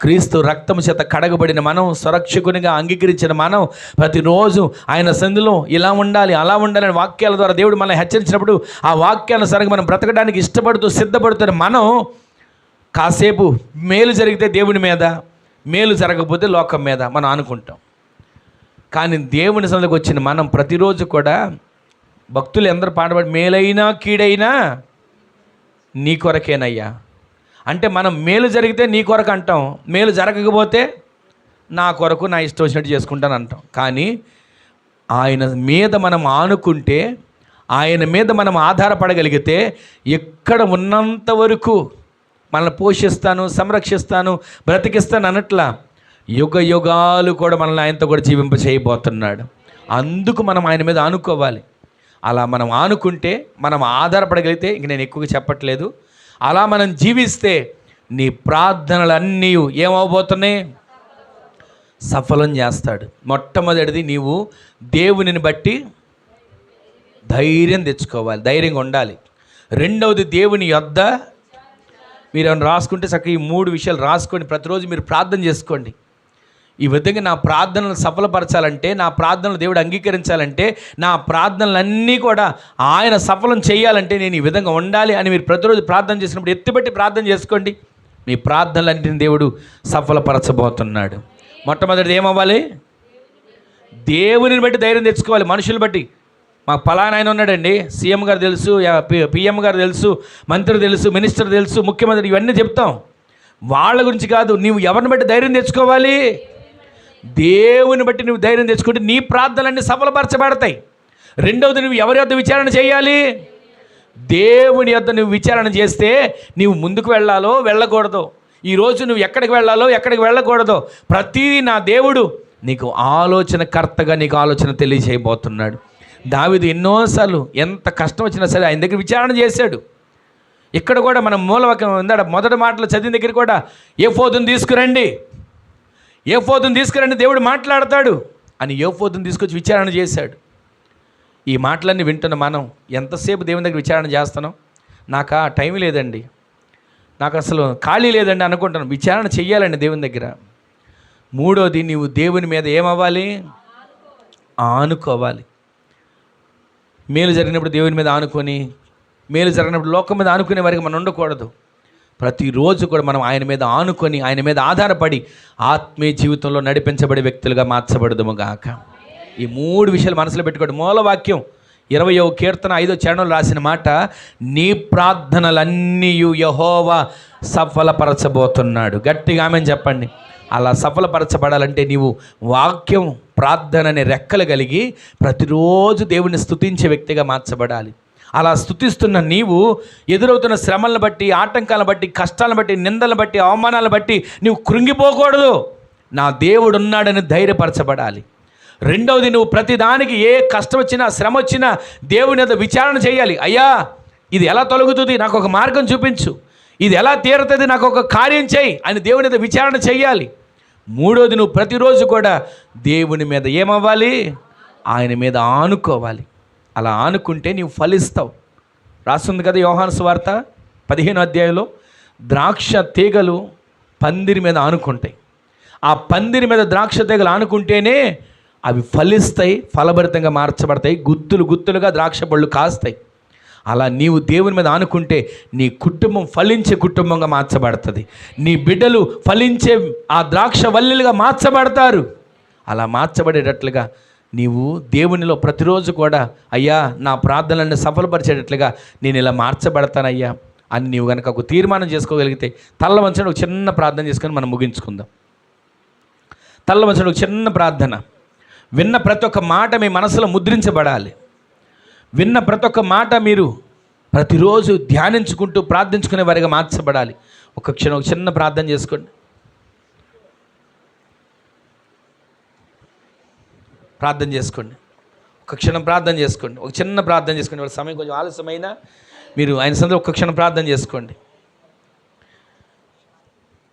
S1: క్రీస్తు రక్తము చేత కడగబడిన మనం, సురక్షకునిగా అంగీకరించిన మనం ప్రతిరోజు ఆయన సంధిలో ఇలా ఉండాలి, అలా ఉండాలని వాక్యాల ద్వారా దేవుడు మనల్ని హెచ్చరించినప్పుడు ఆ వాక్యానుసారంగా మనం బ్రతకడానికి ఇష్టపడుతూ సిద్ధపడుతున్న మనం కాసేపు మేలు జరిగితే దేవుని మీద, మేలు జరగకపోతే లోకం మీద మనం అనుకుంటాం. కానీ దేవుని సన్నిధికి వచ్చిన మనం ప్రతిరోజు కూడా భక్తులు ఎందరూ పాడబడి, మేలైనా కీడైనా నీ కొరకేనయ్యా. అంటే మనం మేలు జరిగితే నీ కొరకు అంటాం, మేలు జరగకపోతే నా కొరకు, నా ఇష్టం వచ్చినట్టు చేసుకుంటాను అంటాం. కానీ ఆయన మీద మనం ఆనుకుంటే, ఆయన మీద మనం ఆధారపడగలిగితే, ఎక్కడ ఉన్నంత వరకు మనల్ని పోషిస్తాను, సంరక్షిస్తాను, బ్రతికిస్తాను అన్నట్లా యుగ యుగాలు కూడా మనల్ని ఆయనతో కూడా జీవింప చేయబోతున్నాడు. అందుకు మనం ఆయన మీద ఆనుకోవాలి. అలా మనం ఆనుకుంటే, మనం ఆధారపడగలిగితే, ఇంక నేను ఎక్కువగా చెప్పట్లేదు, అలా మనం జీవిస్తే నీ ప్రార్థనలన్నీ ఏమవబోతున్నాయి? సఫలం చేస్తాడు. మొట్టమొదటిది, నీవు దేవునిని బట్టి ధైర్యం తెచ్చుకోవాలి, ధైర్యంగా ఉండాలి. రెండవది, దేవుని యొద్ద, మీరు ఏమైనా రాసుకుంటే చక్కగా ఈ 3 విషయాలు రాసుకోండి. ప్రతిరోజు మీరు ప్రార్థన చేసుకోండి. ఈ విధంగా నా ప్రార్థనలు సఫలపరచాలంటే, నా ప్రార్థనలు దేవుడు అంగీకరించాలంటే, నా ప్రార్థనలన్నీ కూడా ఆయన సఫలం చేయాలంటే నేను ఈ విధంగా ఉండాలి అని మీరు ప్రతిరోజు ప్రార్థన చేసినప్పుడు ఎత్తిబట్టి ప్రార్థన చేసుకోండి. మీ ప్రార్థనలన్నింటినీ దేవుడు సఫలపరచబోతున్నాడు. మొట్టమొదటిది ఏమవ్వాలి? దేవునిని బట్టి ధైర్యం తెచ్చుకోవాలి. మనుషులు బట్టి, మాకు పలానా ఆయన ఉన్నాడండి, సీఎం గారు తెలుసు, పిఎం గారు తెలుసు, మంత్రి తెలుసు, మినిస్టర్ తెలుసు, ముఖ్యమంత్రి, ఇవన్నీ చెప్తాం. వాళ్ళ గురించి కాదు, నీవు ఎవరిని బట్టి ధైర్యం తెచ్చుకోవాలి? దేవుని బట్టి నువ్వు ధైర్యం తెచ్చుకుంటే నీ ప్రార్థనలన్నీ సఫలపరచబడతాయి. రెండవది, నువ్వు ఎవరి యొద్ద విచారణ చేయాలి? దేవుని యొద్ద నువ్వు విచారణ చేస్తే నీవు ముందుకు వెళ్ళాలో వెళ్ళకూడదో, ఈరోజు నువ్వు ఎక్కడికి వెళ్ళాలో ఎక్కడికి వెళ్ళకూడదో ప్రతిదీ నా దేవుడు నీకు ఆలోచనకర్తగా నీకు ఆలోచన తెలియజేయబోతున్నాడు. దావీదు ఎన్నోసార్లు ఎంత కష్టం వచ్చినా సరే ఆయన దగ్గర విచారణ చేశాడు. ఇక్కడ కూడా మనం మూలవాక్యం ఉందా, మొదటి మాటలు చదివిన దగ్గర కూడా ఏఫోదును తీసుకురండి, ఏఫోదును తీసుకురండి, దేవుడు మాట్లాడతాడు అని ఏఫోదును తీసుకొచ్చి విచారణ చేశాడు. ఈ మాటలన్నీ వింటున్న మనం ఎంతసేపు దేవుని దగ్గర విచారణ చేస్తున్నాం? నాకు ఆ టైం లేదండి, నాకు అసలు ఖాళీ లేదండి అనుకుంటున్నాను. విచారణ చెయ్యాలండి దేవుని దగ్గర. మూడోది, నీవు దేవుని మీద ఏమవ్వాలి? ఆనుకోవాలి. మేలు జరిగినప్పుడు దేవుని మీద ఆనుకొని, మేలు జరిగినప్పుడు లోకం మీద ఆనుకునే వారికి మనం ఉండకూడదు. ప్రతిరోజు కూడా మనం ఆయన మీద ఆనుకొని, ఆయన మీద ఆధారపడి ఆత్మీయ జీవితంలో నడిపించబడే వ్యక్తులుగా మార్చబడదుము గాక. ఈ 3 విషయాలు మనసులో పెట్టుకోండి. మూలవాక్యం 20వ కీర్తన 5వ చరణంలో రాసిన మాట, నీ ప్రార్థనలన్నీ యెహోవా సఫలపరచబోతున్నాడు. గట్టిగా ఆమేన్ చెప్పండి. అలా సఫలపరచబడాలంటే నీవు వాక్యం, ప్రార్థన అనే రెక్కలు కలిగి ప్రతిరోజు దేవుని స్తుతించే వ్యక్తిగా మార్చబడాలి. అలా స్తుతిస్తున్న నీవు ఎదురవుతున్న శ్రమలను బట్టి, ఆటంకాలను బట్టి, కష్టాలను బట్టి, నిందలను బట్టి, అవమానాలను బట్టి నీవు కృంగిపోకూడదు. నా దేవుడు ఉన్నాడని ధైర్యపరచబడాలి. రెండవది, నువ్వు ప్రతిదానికి ఏ కష్టం వచ్చినా, శ్రమ వచ్చినా దేవుని మీద విచారణ చేయాలి. అయ్యా, ఇది ఎలా తొలగుతుంది? నాకు ఒక మార్గం చూపించు. ఇది ఎలా తీరుతుంది? నాకు ఒక కార్యం చేయి అని దేవుని మీద విచారణ చేయాలి. మూడోది, నువ్వు ప్రతిరోజు కూడా దేవుని మీద ఏమవ్వాలి? ఆయన మీద ఆనుకోవాలి. అలా ఆనుకుంటే నీవు ఫలిస్తావు. రాస్తుంది కదా యోహాను సువార్త 15వ అధ్యాయంలో, ద్రాక్ష తీగలు పందిరి మీద ఆనుకుంటాయి. ఆ పందిరి మీద ద్రాక్ష తీగలు ఆనుకుంటేనే అవి ఫలిస్తాయి, ఫలభరితంగా మార్చబడతాయి, గుత్తులు గుత్తులుగా ద్రాక్ష పళ్ళు కాస్తాయి. అలా నీవు దేవుని మీద ఆనుకుంటే నీ కుటుంబం ఫలించే కుటుంబంగా మార్చబడుతుంది. నీ బిడ్డలు ఫలించే ఆ ద్రాక్ష వల్లిలుగా మార్చబడతారు. అలా మార్చబడేటట్లుగా నీవు దేవునిలో ప్రతిరోజు కూడా, అయ్యా నా ప్రార్థనలను సఫలపరిచేటట్లుగా నేను ఇలా మార్చబడతానయ్యా అని నీవు కనుక ఒక తీర్మానం చేసుకోగలిగితే, తల్ల వంచండి ఒక చిన్న ప్రార్థన చేసుకొని మనం ముగించుకుందాం. తల్ల వంచండి ఒక చిన్న ప్రార్థన. విన్న ప్రతి ఒక్క మాట మీ మనసులో ముద్రించబడాలి. విన్న ప్రతి ఒక్క మాట మీరు ప్రతిరోజు ధ్యానించుకుంటూ ప్రార్థించుకునే వారిగా మార్చబడాలి. ఒక క్షణం ఒక చిన్న ప్రార్థన చేసుకోండి. ప్రార్థన చేసుకోండి. ఒక క్షణం ప్రార్థన చేసుకోండి. ఒక చిన్న ప్రార్థన చేసుకోండి. వాళ్ళ సమయం కొంచెం ఆలస్యమైనా మీరు ఆయన సందర్భంలో ఒక క్షణం ప్రార్థన చేసుకోండి.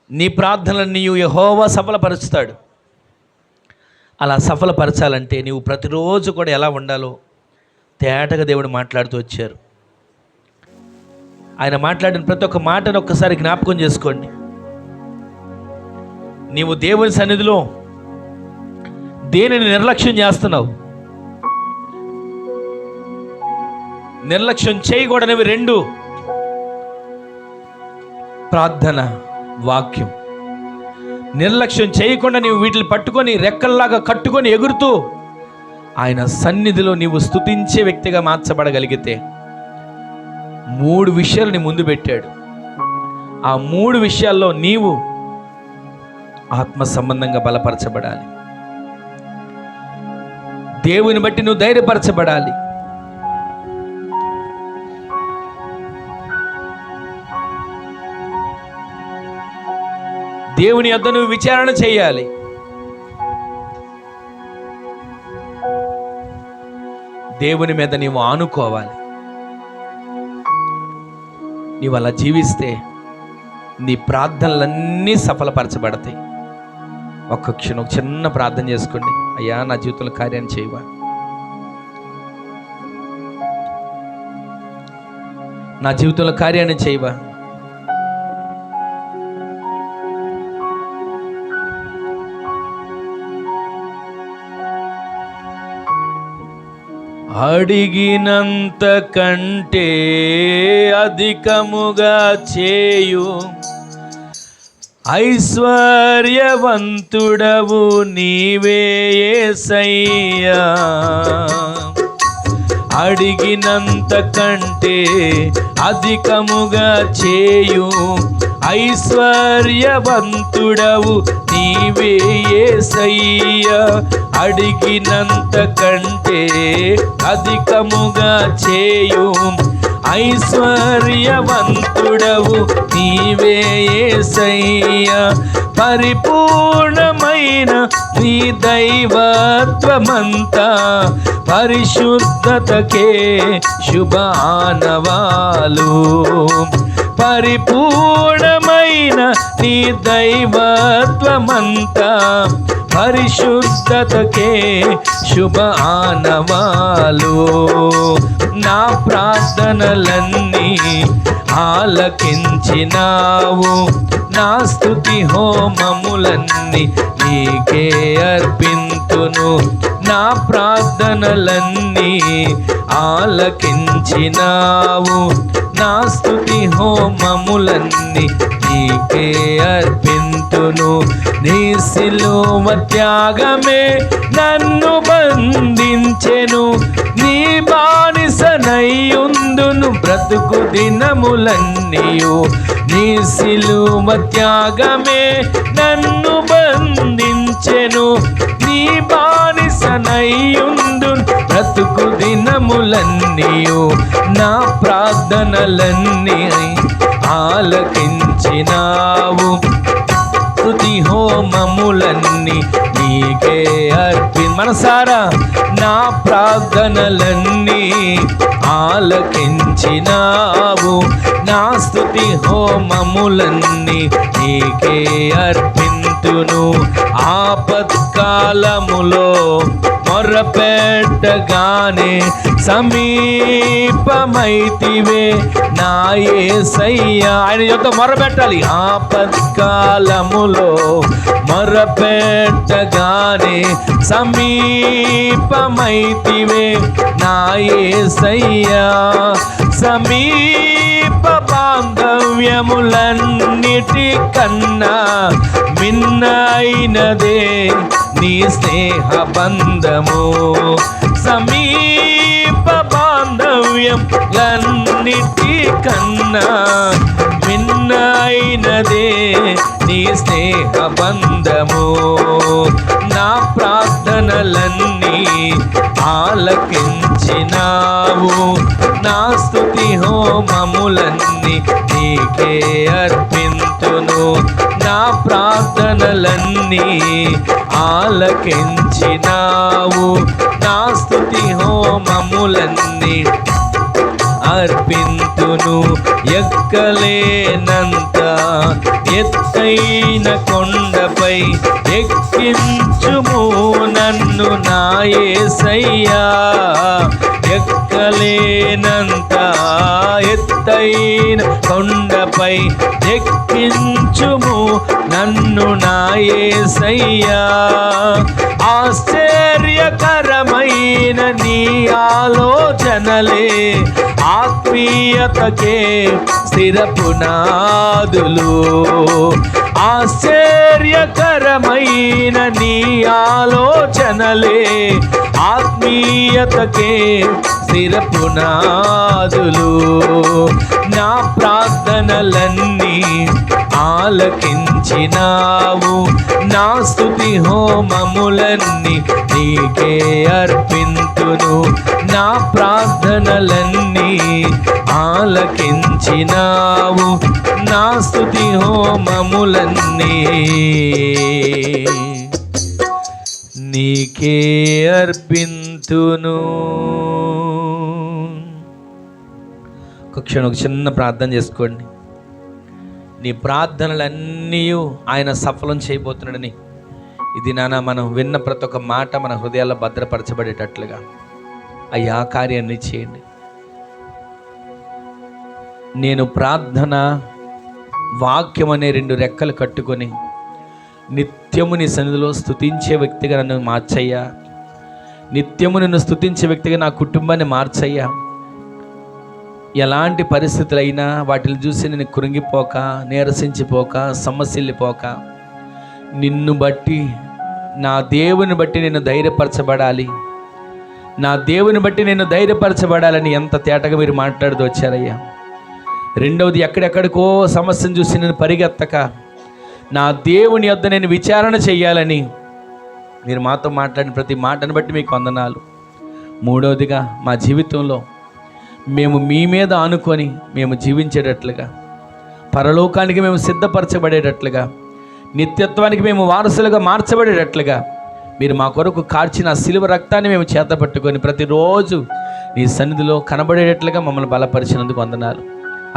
S1: నీ ప్రార్థనలను నీవు యెహోవా సఫలపరుస్తాడు. అలా సఫలపరచాలంటే నీవు ప్రతిరోజు కూడా ఎలా ఉండాలో తేటగా దేవుడు మాట్లాడుతూ వచ్చారు. ఆయన మాట్లాడిన ప్రతి ఒక్క మాటను ఒక్కసారి జ్ఞాపకం చేసుకోండి. నీవు దేవుని సన్నిధిలో దేనిని నిర్లక్ష్యం చేస్తున్నావు? నిర్లక్ష్యం చేయకూడనివి 2: ప్రార్థన, వాక్యం. నిర్లక్ష్యం చేయకుండా నీవు వీటిని పట్టుకొని రెక్కల్లాగా కట్టుకొని ఎగురుతూ ఆయన సన్నిధిలో నీవు స్తుతించే వ్యక్తిగా మార్చబడగలిగితే 3 విషయాలు నీ ముందు పెట్టాడు. ఆ 3 విషయాల్లో నీవు ఆత్మ సంబంధంగా బలపరచబడాలి. దేవుని బట్టి నువ్వు ధైర్యపరచబడాలి. దేవుని యొద్ద నువ్వు విచారణ చేయాలి. దేవుని మీద నీవు ఆనుకోవాలి. నీవు అలా జీవిస్తే నీ ప్రార్థనలన్నీ సఫలపరచబడతాయి. ఒక్క క్షణం చిన్న ప్రార్థన చేసుకోండి. అయ్యా నా జీవితంలో కార్యాన్ని చేయవా, నా జీవితంలో కార్యాన్ని చేయవా. అడిగినంత కంటే అధికముగా చేయు ఐశ్వర్యవంతుడవు నీవే యేసయ్యా. అడిగినంత కంటే అధికముగా చేయు ఐశ్వర్యవంతుడవు నీవే యేసయ్యా. అడిగినంత కంటే అధికముగా చేయు ఐశ్వర్యవంతుడవు నీవే యేసయ్యా. పరిపూర్ణమైన నీ దైవత్వమంతా పరిశుద్ధతకే శుభ ఆనవాలు. పరిపూర్ణమైన నీ దైవత్వమంతా పరిశుద్ధతకే శుభ ఆనవాలు. నా ప్రార్థనలన్నీ ఆలకించినావు, నా స్తుతి హోమములన్నీ నీకే అర్పింతును. నా ప్రార్థనలన్నీ ఆలకించినావు, నా స్తుతి హోమములన్నీ నీకే అర్పింతును. నీ సిలువ త్యాగమే నన్ను బంధించెను, నీ బానిసనయ్యుందును బ్రతుకు దినములన్నీయు. నీ సిలువ త్యాగమే నన్ను బంధించెను, నీ బానిసనయ్యుందును బ్రతుకు దినములన్నీయు. నా ప్రార్థనలన్నీ ఆలకించినావు, స్తుతి హోమములన్నీ నీకే మనసారా నా ప్రార్థనలన్నీ ఆలకించినావు, నా స్తుతి హోమములన్నీ నీకే అర్పింతును. ఆపత్కాలములో మొర్రపెట్టగానే సమీపమైతివే నా యేసయ్యా. ఆయన యొక్క మొర్రపెట్టాలి. ఆపత్కాలములో మొర్రపెట్టగానే సమీపమైతివే నా యేసయ్యా. సమీప బాంధవ్యములన్నిటి కన్నా మిన్నైనదే నీ స్నేహ బంధము. సమీప బాంధవ్యములన్నిటి కన్నా మిన్నైనదే నీ స్నేహ బంధము. నా ప్రార్థనలన్నీ ఆలకించినావు, నా స్తుతి హోమములన్నీ నీకే అర్పింతును. నా ప్రార్థనలన్నీ ఆలకించినావు, నా స్తుతి హోమములన్నీ అర్పింతును. ఎక్కలేనంత ఎత్తైన కొండపై ఎక్కించుము నన్ను నా యేసయ్యా. ఎక్కలేనంత ఎత్తైన కొండపై ఎక్కించుము నన్ను నా యేసయ్యా. ఆశ్చర్యకరమైన నీ ఆలోచనలే ఆత్మీయతకే స్థిరపునాదులు. ఆశ్చర్యకరమైన నీ ఆలోచనలే ఆత్మీయతకే స్థిరపునాదులు. నా ప్రార్థనలన్నీ ఆలకించినావు, నా స్తుతి హోమములన్నీ నీకే అర్పింతును. నా ప్రార్థనలన్నీ ఆలకించినావు, నా స్తుతి హోమములన్నీ నీకే అర్పింతును. ఒక క్షణం ఒక చిన్న ప్రార్థన చేసుకోండి. నీ ప్రార్థనలన్నీ ఆయన సఫలం చేయబోతున్నాడని ఇది నాన్న మనం విన్న ప్రతి ఒక్క మాట మన హృదయాల్లో భద్రపరచబడేటట్లుగా అయ్యా కార్యాన్ని చేయండి. నేను ప్రార్థన వాక్యం అనే 2 రెక్కలు కట్టుకొని నిత్యము నీ సన్నిధిలో స్తుతించే వ్యక్తిగా నన్ను మార్చయ్యా. నిత్యము నిన్ను స్తుతించే వ్యక్తిగా నా కుటుంబాన్ని మార్చయ్యా. ఎలాంటి పరిస్థితులైనా వాటిని చూసి నేను కృంగిపోక, నీరసించిపోక, సమస్యలిపోక నిన్ను బట్టి, నా దేవుని బట్టి నేను ధైర్యపరచబడాలి, నా దేవుని బట్టి నేను ధైర్యపరచబడాలని ఎంత తేటగా మీరు మాట్లాడుతూ వచ్చారయ్యా. రెండవది, ఎక్కడెక్కడికో సమస్యను చూసి నేను పరిగెత్తక నా దేవుని యొద్ద నేను విచారణ చేయాలని మీరు మాతో మాట్లాడిన ప్రతి మాటను బట్టి మీకు వందనాలు. మూడవదిగా, మా జీవితంలో మేము మీ మీద ఆనుకొని మేము జీవించేటట్లుగా, పరలోకానికి మేము సిద్ధపరచబడేటట్లుగా, నిత్యత్వానికి మేము వారసులుగా మార్చబడేటట్లుగా మీరు మా కొరకు కార్చిన సిలువ రక్తాన్ని మేము చేతపట్టుకొని ప్రతిరోజు నీ సన్నిధిలో కనబడేటట్లుగా మమ్మల్ని బలపరిచినందుకు వందనాలు.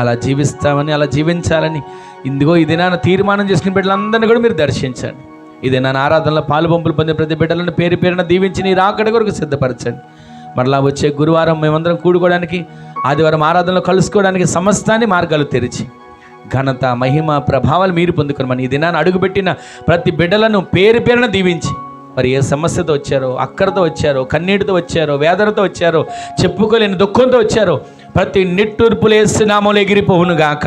S1: అలా జీవిస్తామని, అలా జీవించాలని ఇందుగో ఈ దినాన తీర్మానం చేసుకుని బిడ్డలందరినీ కూడా మీరు దర్శించండి. ఇదే నా ఆరాధనలో పాలు పంపులు పొందిన ప్రతి బిడ్డలను పేరు పేరున దీవించి నీ రాకడ కొరకు సిద్ధపరచండి. మరలా వచ్చే గురువారం మేమందరం కూడుకోవడానికి, ఆదివారం ఆరాధనలో కలుసుకోవడానికి సమస్తాన్ని మార్గాలు తెరిచి ఘనత, మహిమ, ప్రభావాలు మీరు పొందుకోమని ఈ దినాన్ని అడుగుపెట్టిన ప్రతి బిడ్డలను పేరు పేరున దీవించి, మరి ఏ సమస్యతో వచ్చారో, అక్కరతో వచ్చారో, కన్నీటితో వచ్చారో, వేదనతో వచ్చారో, చెప్పుకోలేని దుఃఖంతో వచ్చారో, ప్రతి నిట్టూర్పులు యేసునామములో ఎగిరిపోవును గాక,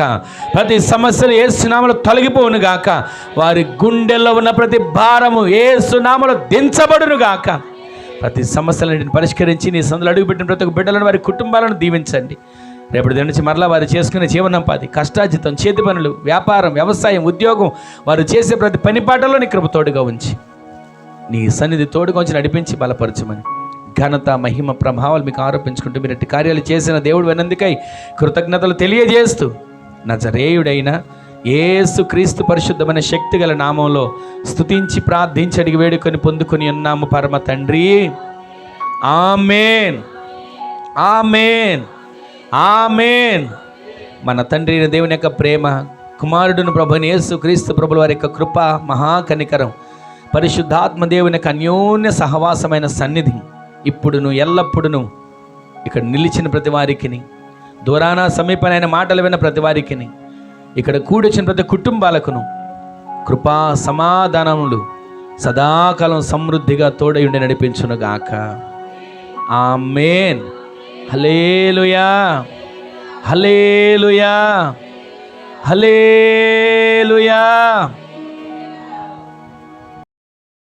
S1: ప్రతి సమస్యలు యేసునామములో తొలగిపోవును గాక, వారి గుండెల్లో ఉన్న ప్రతి భారము యేసునామములో దించబడును గాక. ప్రతి సమస్యలను పరిష్కరించి నీ సందులో అడుగుపెట్టిన ప్రతి ఒక్క బిడ్డలను, వారి కుటుంబాలను దీవించండి. రేపటి దిన నుంచి మరలా వారు చేసుకునే జీవనోపాధి, కష్టార్జితం, చేతి పనులు, వ్యాపారం, వ్యవసాయం, ఉద్యోగం, వారు చేసే ప్రతి పనిపాటలో నీ కృప తోడుగా ఉంచి, నీ సన్నిధి తోడుగా ఉంచి నడిపించి బలపరచమని ఘనత, మహిమ, ప్రభావాలు మీకు ఆరోపించుకుంటూ మీరు అట్టి కార్యాలు చేసిన దేవుడు వినందుకై కృతజ్ఞతలు తెలియజేస్తూ నజరేయుడైన యేసు క్రీస్తు పరిశుద్ధమైన శక్తి గల నామంలో స్తుతించి ప్రార్థించి అడిగి వేడుకొని పొందుకొని ఉన్నాము పరమ తండ్రి. ఆమేన్, ఆమేన్, ఆమేన్. మన తండ్రి అయిన దేవుని యొక్క ప్రేమ, కుమారుడును ప్రభుని యేసు క్రీస్తు ప్రభుల వారి యొక్క కృప, మహాకనికరం, పరిశుద్ధాత్మ దేవుని యొక్క అన్యోన్య సహవాసమైన సన్నిధి ఇప్పుడును ఎల్లప్పుడును ఇక్కడ నిలిచిన ప్రతి వారికిని, దూరాన సమీపనైన మాటలు విన్న ప్రతి వారికిని, ఇక్కడ కూడొచ్చిన ప్రతి కుటుంబాలకును కృపా సమాధానములు సదాకాలం సమృద్ధిగా తోడయుండి నడిపించునుగాక. ఆమేన్. హల్లెలూయా, హల్లెలూయా, హల్లెలూయా.